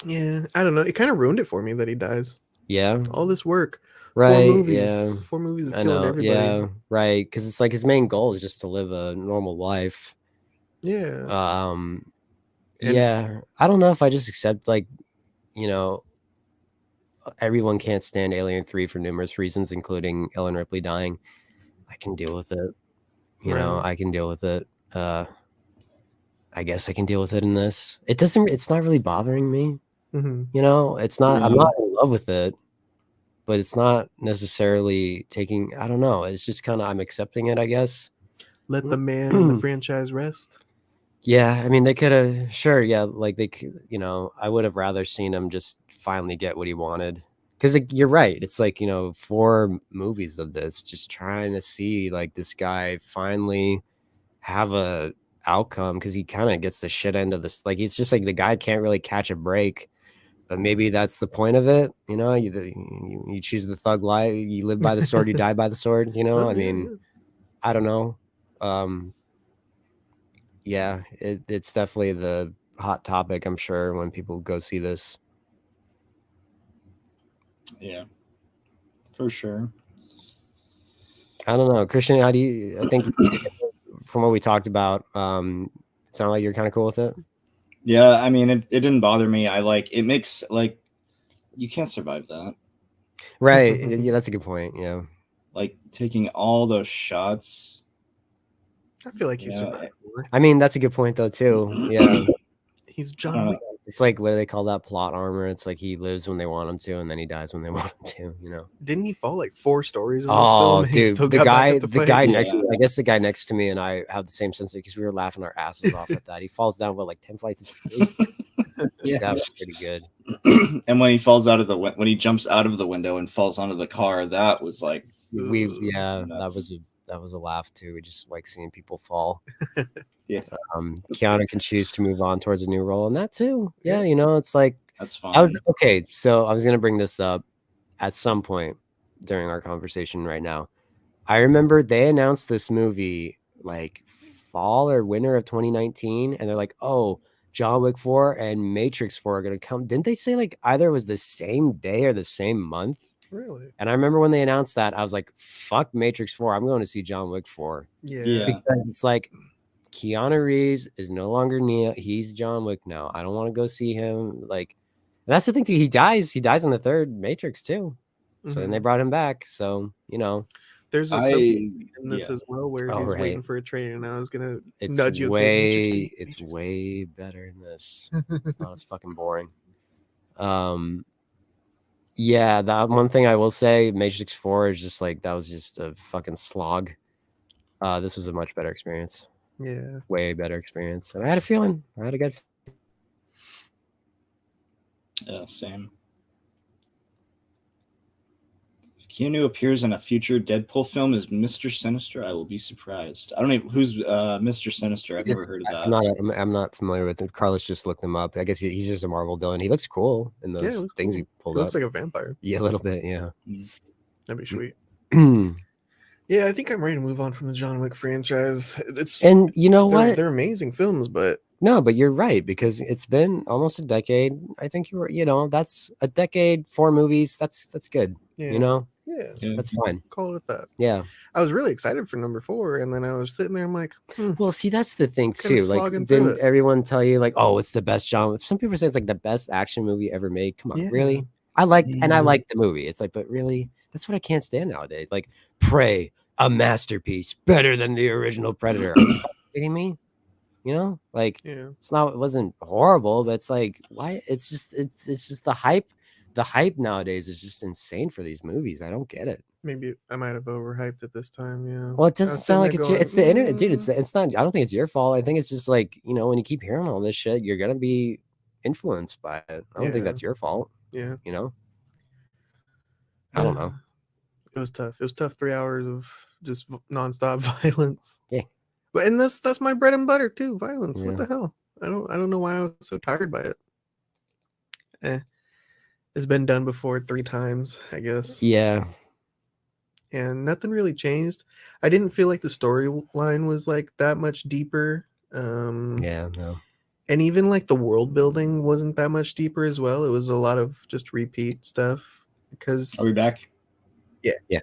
Yeah, I don't know. It kind of ruined it for me that he dies. Yeah. All this work. Right. 4 movies. Yeah. 4 movies of killing everybody. Yeah. Right. Because it's like his main goal is just to live a normal life. Yeah. Yeah. I don't know if I just accept everyone can't stand Alien 3 for numerous reasons, including Ellen Ripley dying. I can deal with it. I can deal with it. I guess I can deal with it in this. It's not really bothering me. Mm-hmm. It's not, I'm not in love with it, but it's not necessarily taking, I don't know. It's just kind of, I'm accepting it, I guess. Let the man in the franchise rest. Yeah. I mean, they could have, sure. Yeah. Like they could, I would have rather seen him just finally get what he wanted. Because you're right. It's 4 movies of this, just trying to see this guy finally have a outcome, because he kind of gets the shit end of this. It's just the guy can't really catch a break, but maybe that's the point of it. You choose the thug life. You live by the sword, you die by the sword. I mean, I don't know. Yeah, it's definitely the hot topic, I'm sure, when people go see this. Yeah, for sure. I don't know, Christian. How do you? I think from what we talked about, it sounded like you're kind of cool with it. Yeah, I mean, it didn't bother me. It makes you can't survive that. Right. Yeah, that's a good point. Yeah. Taking all those shots. I feel like he survived. I mean, that's a good point though too. Yeah. He's John Wick It's like, what do they call that? Plot armor. It's like he lives when they want him to, and then he dies when they want him to. You know. Didn't he fall like 4 stories in this Oh, film? And he dude, still the got back guy, up to the fight? guy next, Yeah. I guess the guy next to me and I have the same sense because we were laughing our asses off at that. He falls down with like 10 flights of stairs. Yeah. That was pretty good. And when he falls out of the when he jumps out of the window and falls onto the car, that was like nuts. That was a laugh too. We just like seeing people fall. Yeah. Keanu can choose to move on towards a new role, and that too. Yeah, you know, it's like That's fine. I was okay. So I was gonna bring this up at some point during our conversation right now. I remember they announced this movie like fall or winter of 2019, and they're like, "Oh, John Wick 4 and Matrix 4 are gonna come." Didn't they say like either it was the same day or the same month? Really? And I remember when they announced that, I was like, "Fuck Matrix 4! I'm going to see John Wick 4." Yeah. Because it's like Keanu Reeves is no longer Neo. He's John Wick now. I don't want to go see him. Like, and that's the thing too. He dies. He dies in the third Matrix too. So then they brought him back. So you know, there's a scene in this as well where he's right. waiting for a train, and I was gonna it's nudge you way, and say, Matrix, it's way better than this. It's not as fucking boring. Yeah, that one thing I will say, Matrix 4 is just like that was just a fucking slog. This was a much better experience. Yeah, way better experience. And I had a feeling. I had a good. Yeah, same. If Keanu appears in a future Deadpool film as Mr. Sinister, I will be surprised. I don't know who's Mr. Sinister. I've never heard of that. I'm not familiar with it. Carlos just looked him up. I guess he's just a Marvel villain. He looks cool in those things he pulled up. Looks like a vampire. Yeah, a little bit. Yeah, that'd be sweet. Yeah, I think I'm ready to move on from the John Wick franchise. And you know what? They're amazing films, but no, but you're right because it's been almost a decade. I think that's a decade, 4 movies. That's good. Yeah. You know. Yeah, that's fine. Call it that. Yeah, I was really excited for number 4, and then I was sitting there. I'm like, well, see, that's the thing too. Like, didn't everyone tell you like, oh, it's the best John? Some people say it's like the best action movie ever made. Come on, really? I like the movie. It's like, but really, that's what I can't stand nowadays. Like, Prey, a masterpiece, better than the original Predator. Are you kidding me? You know, like, it wasn't horrible, but it's like, why? It's just the hype. The hype nowadays is just insane for these movies. I don't get it. Maybe I might have overhyped it this time. Yeah. Well, it doesn't sound like it's the internet, dude. It's not. I don't think it's your fault. I think it's just like, when you keep hearing all this shit, you're gonna be influenced by it. I don't think that's your fault. Yeah. I don't know. It was tough. It was tough. 3 hours of just nonstop violence. Yeah. But that's my bread and butter too. Violence. Yeah. What the hell? I don't know why I was so tired by it. It's been done before 3 times, I guess. Yeah. And nothing really changed. I didn't feel like the storyline was like that much deeper. Yeah, no. And even like the world building wasn't that much deeper as well. It was a lot of just repeat stuff. Because are we back? Yeah. Yeah.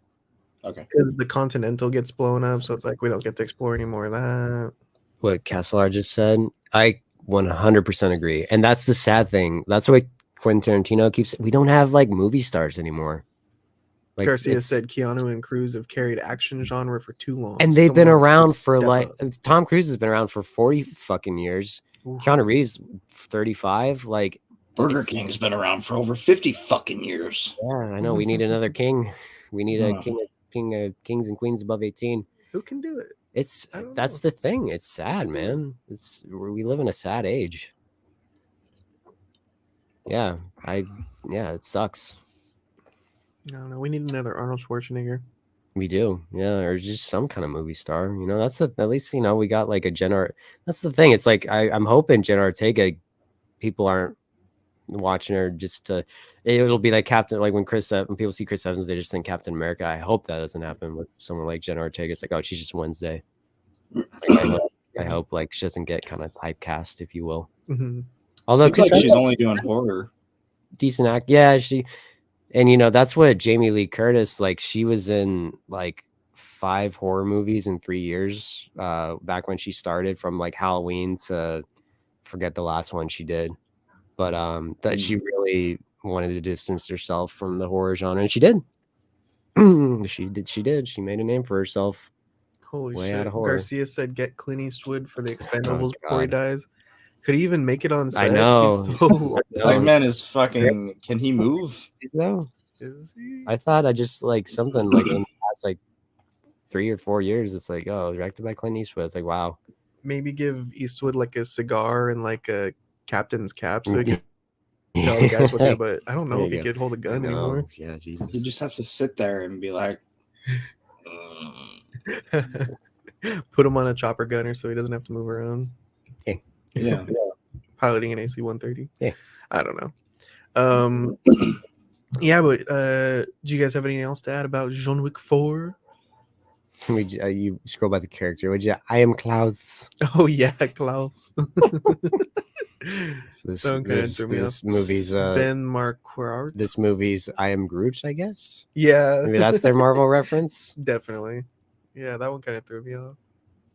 Okay. Because the Continental gets blown up, so it's like we don't get to explore any more of that. What Castlear just said, I 100% agree. And that's the sad thing. That's what Quentin Tarantino keeps. We don't have like movie stars anymore. Like, Garcia said Keanu and Cruise have carried action genre for too long. And they've been around for like Tom Cruise has been around for 40 fucking years. Ooh. Keanu Reeves 35. Like Burger King's been around for over 50 fucking years. Yeah, I know. We need another king. We need a king of kings and queens above 18. Who can do it? That's the thing. It's sad, man. We live in a sad age. Yeah, it sucks. No, we need another Arnold Schwarzenegger. We do, yeah, or just some kind of movie star. That's at least we got like a That's the thing. It's like I'm hoping Jenna Ortega. People aren't watching her just to. It'll be like Captain. Like when people see Chris Evans, they just think Captain America. I hope that doesn't happen with someone like Jenna Ortega. It's like, oh, she's just Wednesday. I hope like she doesn't get kind of typecast, if you will. Mm-hmm. Although like she's only doing horror. Decent act, yeah. And that's what Jamie Lee Curtis, like, she was in like 5 horror movies in 3 years. Back when she started, from like Halloween to forget the last one she did, but that she really wanted to distance herself from the horror genre, and she did. She made a name for herself. Holy shit! Garcia said, "Get Clint Eastwood for the Expendables before he dies." Could he even make it on set? I know. He's so That man is fucking. Can he move? No, is he? I thought I just like something like in the past like 3 or 4 years. It's like, oh, directed by Clint Eastwood. It's like, wow. Maybe give Eastwood like a cigar and like a captain's cap so he can tell guys what they. But I don't know There if you he go. could hold a I gun know. anymore. Yeah, Jesus. He just has to sit there and be like, Put him on a chopper gunner so he doesn't have to move around. yeah. Piloting an AC-130. Yeah. I don't know. Yeah, but do you guys have anything else to add about John Wick 4? You scroll by the character. Would you? I am Klaus. Oh yeah, Klaus. This This movie's Sven Marquardt. This movie's I Am Groot, I guess. Yeah, Maybe that's their Marvel reference. definitely. Yeah, that one kind of threw me off.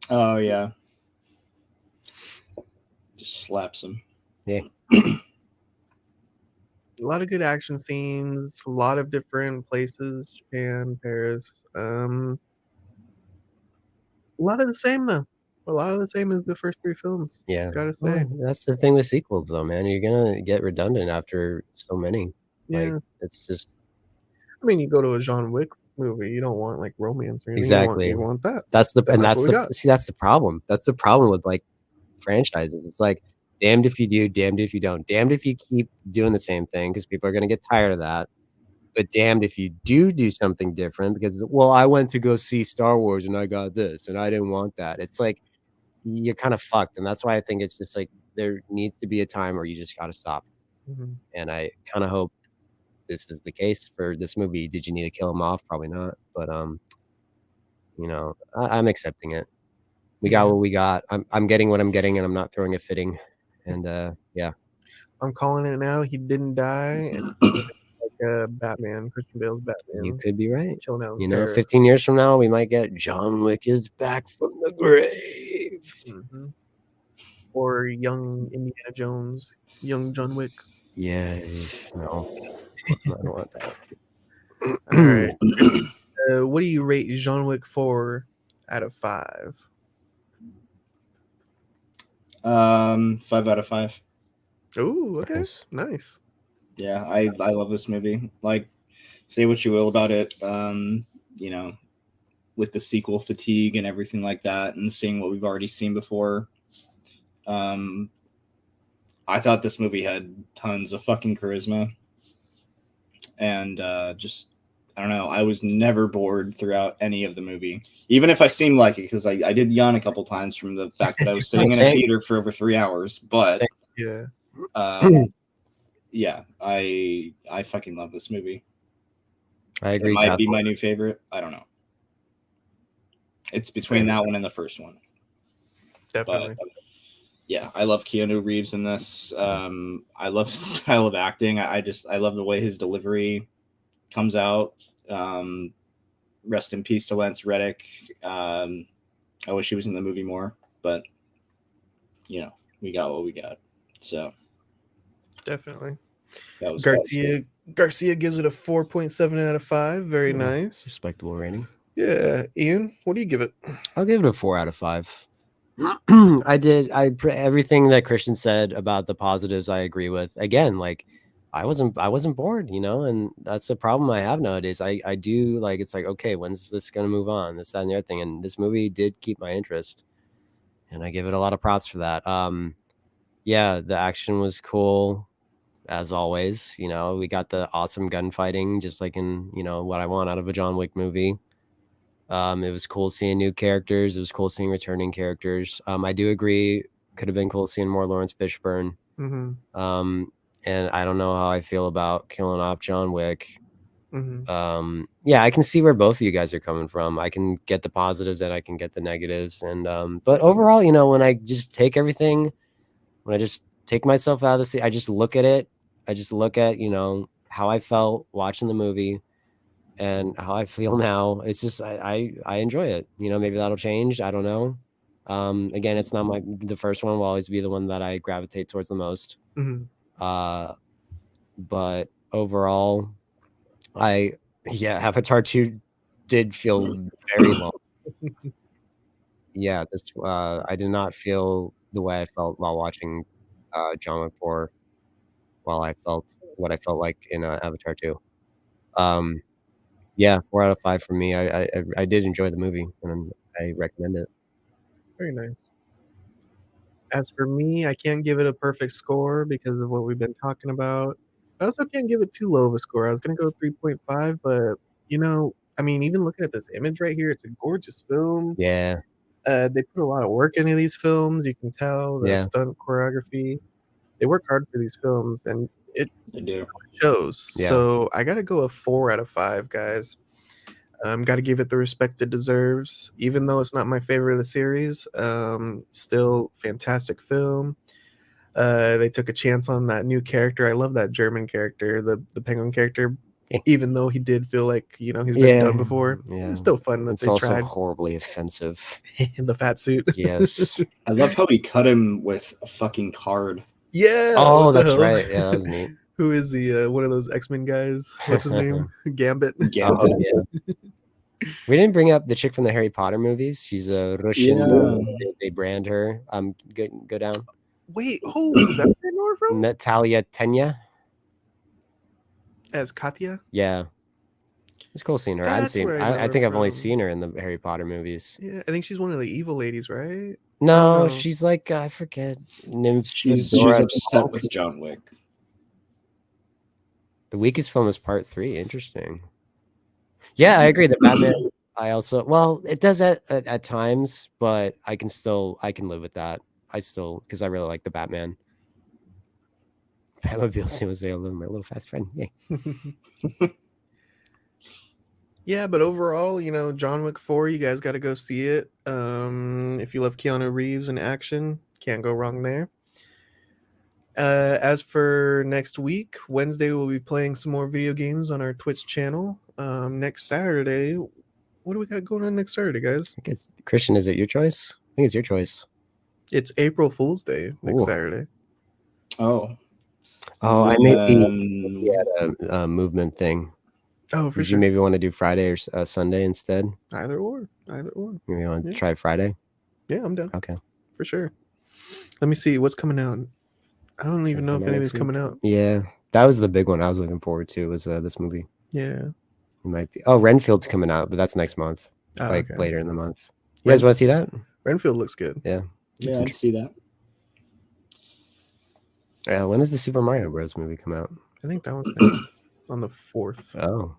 Oh yeah. Just slaps him. Yeah. A lot of good action scenes, a lot of different places, Japan, Paris. A lot of the same though. A lot of the same as the first 3 films. Yeah. Gotta say. Well, that's the thing with sequels though, man. You're gonna get redundant after so many. Yeah. Like it's just I mean, you go to a John Wick movie, you don't want like romance or anything. Exactly. You want that. that's the That's and that's what we the got. see that's the problem. That's the problem with like franchises. It's like damned if you do, damned if you don't. Damned if you keep doing the same thing because people are gonna get tired of that. But damned if you do something different because well, I went to go see Star Wars and I got this and I didn't want that. It's like you're kind of fucked, and that's why I think it's just like there needs to be a time where you just got to stop. Mhm. And I kind of hope this is the case for this movie. Did you need to kill him off? Probably not, but you know, I'm accepting it. We got what we got. I'm getting what I'm getting, and I'm not throwing a fitting. And yeah, I'm calling it now. He didn't die. And like Batman, Christian Bale's Batman. you could be right. Chilling out in You know, Paris. 15 years from now, we might get John Wick is back from the grave. Mhm. Or young Indiana Jones, young John Wick. Yeah, no, I don't want that. All right. What do you rate John Wick 4 out of 5? 5 out of 5. Oh, okay. Nice. Yeah, I love this movie. Like, say what you will about it, you know, with the sequel fatigue and everything like that, and seeing what we've already seen before. I thought this movie had tons of fucking charisma, and just I don't know. I was never bored throughout any of the movie, even if I seemed like it, because I did yawn a couple times from the fact that I was sitting in a theater for over 3 hours. But Yeah. yeah, I fucking love this movie. I agree. It might be my new favorite. I don't know. It's between that one and the first one. Definitely. But yeah, I love Keanu Reeves in this. I love his style of acting. I love the way his delivery comes out. Rest in peace to Lance Reddick. I wish he was in the movie more, but you know, we got what we got. So Definitely. that was Garcia gives it a 4.7 out of 5. Very nice. Respectable rating. Yeah. Ian, what do you give it? I'll give it a 4 out of 5. Everything that Christian said about the positives I agree with. Again, like I wasn't bored, you know, and that's the problem I have nowadays. I do like it's like, okay, when's this gonna move on? This, that, and the other thing. And this movie did keep my interest. And I give it a lot of props for that. Yeah, the action was cool, as always. You know, we got the awesome gunfighting, just like in, you know, what I want out of a John Wick movie. It was cool seeing new characters. It was cool seeing returning characters. I do agree. Could have been cool seeing more Lawrence Fishburne. Mm-hmm. And I don't know how I feel about killing off John Wick. Mm-hmm. Yeah, I can see where both of you guys are coming from. I can get the positives and I can get the negatives. And but overall, you know, when I just take everything, when I just take myself out of the seat, I just look at it. I just look at, you know, how I felt watching the movie and how I feel now. It's just I enjoy it. You know, maybe that'll change. I don't know. Again, it's not the first one will always be the one that I gravitate towards the most. Mm-hmm. But overall, Avatar 2 did feel very long. Yeah, this I did not feel the way I felt while watching John Wick 4, while I felt what I felt like in Avatar 2. Yeah, 4 out of 5 for me. I did enjoy the movie, and I recommend it. Very nice. As for me, I can't give it a perfect score because of what we've been talking about. I also can't give it too low of a score. I was gonna go 3.5, but I mean, even looking at this image right here, it's a gorgeous film. Yeah, They put a lot of work into these films. You can tell the Yeah. stunt choreography. They work hard for these films, and it They do. shows. Yeah. So I gotta go a 4 out of 5, guys. Gotta give it the respect it deserves, even though it's not my favorite of the series. Still fantastic film. They took a chance on that new character. I love that German character, the penguin character. Yeah. Even though he did feel like he's been done before, Yeah. it's still fun that It's they also tried horribly offensive. in the fat suit. Yes. I loved how he cut him with a fucking card. Yeah. Oh, what the that's hell? right. Yeah, that was neat. Who is he? One of those X-Men guys? What's his name? Gambit. Gambit. Oh, yeah. We didn't bring up the chick from the Harry Potter movies. She's a Russian. Yeah. They brand her. Go down. Wait, who is that? Where I know her from? Natalia Tenya. As Katya. Yeah, it's cool seeing her. I hadn't That's seen. where I know I her think I've only from. seen her in the Harry Potter movies. Yeah, I think she's one of the evil ladies, right? No, no. she's like I forget. Nymph. She's Dora upset Balk. with John Wick. The weakest film is Part 3. Interesting. Yeah, I agree. The Batman. I also it does at times, but I can live with that. Because I really like the Batman. Batmobile scene was my little fast friend. Yay. Yeah, but overall, John Wick 4, you guys got to go see it. If you love Keanu Reeves in action, can't go wrong there. As for next week, Wednesday we'll be playing some more video games on our Twitch channel. Next Saturday, what do we got going on next Saturday, guys? I guess, Christian, is it your choice? I think it's your choice. It's April Fool's Day next Ooh. Saturday. Oh. I may be at a movement thing. Oh, for Would sure. you maybe want to do Friday or Sunday instead? Either or. Maybe you want to try Friday? Yeah, I'm down. Okay. For sure. Let me see what's coming out. I don't even know if anything's coming out. Yeah, that was the big one I was looking forward to was this movie. Yeah. It might be. Oh, Renfield's coming out, but that's next month, Okay. later in the month. You guys want to see that? Renfield looks good. Yeah. Yeah, I can see that. When does the Super Mario Bros. Movie come out? I think that one's on the 4th. Oh.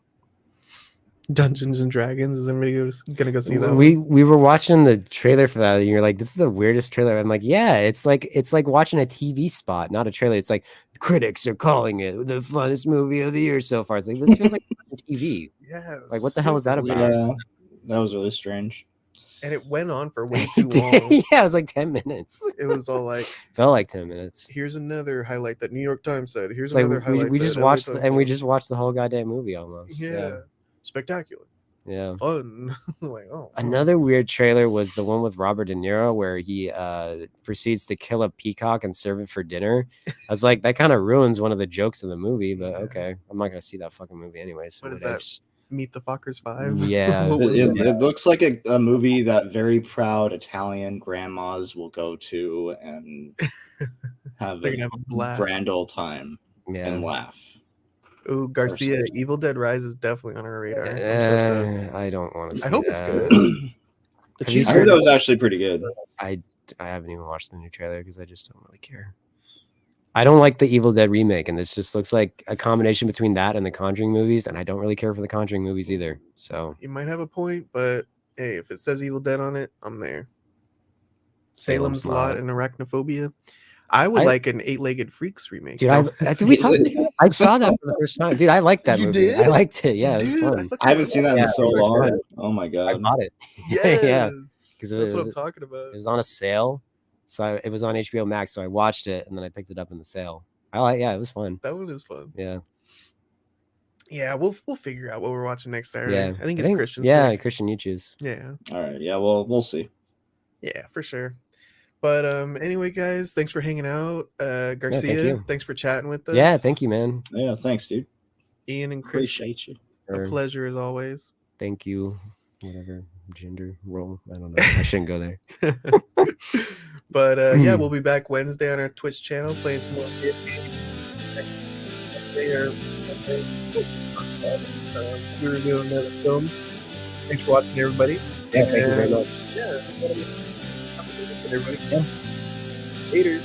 Dungeons and Dragons. Is everybody gonna go see that? We were watching the trailer for that, and you're like, "This is the weirdest trailer." I'm like, "Yeah, it's like watching a TV spot, not a trailer." It's like critics are calling it the funnest movie of the year so far. It's like this feels like TV. Yeah. Like, what the hell was that about? Yeah, that was really strange. And it went on for way too long. Yeah, it was like 10 minutes. It was all like, felt like 10 minutes. here's another highlight that New York Times said. Here's It's like another highlight. we just that watched LA and Times we said. just watched the whole goddamn movie almost. Yeah. Spectacular. Yeah. Fun. Like, oh. Another weird trailer was the one with Robert De Niro where he proceeds to kill a peacock and serve it for dinner. I was like, that kind of ruins one of the jokes of the movie, but okay. I'm not going to see that fucking movie anyway. So What is that? Meet the Fockers 5? Yeah. What was that? It looks like a movie that very proud Italian grandmas will go to and have They're a gonna have a blast. grand old time Yeah. and laugh. Ooh, Garcia, Evil Dead Rise is definitely on our radar. I'm so stoked. I don't want to see I hope it's that. good. The Have you cheese I heard curd- that was actually pretty good. I haven't even watched the new trailer because I just don't really care. I don't like the Evil Dead remake, and this just looks like a combination between that and the Conjuring movies, and I don't really care for the Conjuring movies either. So You might have a point, but hey, if it says Evil Dead on it, I'm there. Salem's Lot and Arachnophobia. I would like an 8-Legged Freaks remake. Dude, did we talk about that? I saw that for the first time. Dude, I liked that You movie. did? I liked it. Yeah, it was Dude, fun. I haven't seen that in Yeah, so it was long. good. Oh my I god. bought it. Yes. Yeah. That's it what I'm was- talking about. It was on a sale. So it was on HBO Max. So I watched it and then I picked it up in the sale. It was fun. That one is fun. Yeah. Yeah, we'll figure out what we're watching next Saturday. Yeah. I think it's Christian's Yeah, pick. Christian, you choose. Yeah. All right. Yeah. Well, we'll see. Yeah, for sure. But anyway, guys, thanks for hanging out. Garcia, you. thanks for chatting with us. Yeah, thank you, man. Yeah. Thanks, dude. Ian and Christian, Appreciate you. a pleasure as always. Thank you. whatever gender role. I don't know. I shouldn't go there. But yeah, we'll be back Wednesday on our Twitch channel playing some more video games. Next Wednesday or Monday, we're reviewing another film. Thanks for watching, everybody. Yeah, thank you very much. Yeah, everybody. Yeah. Later.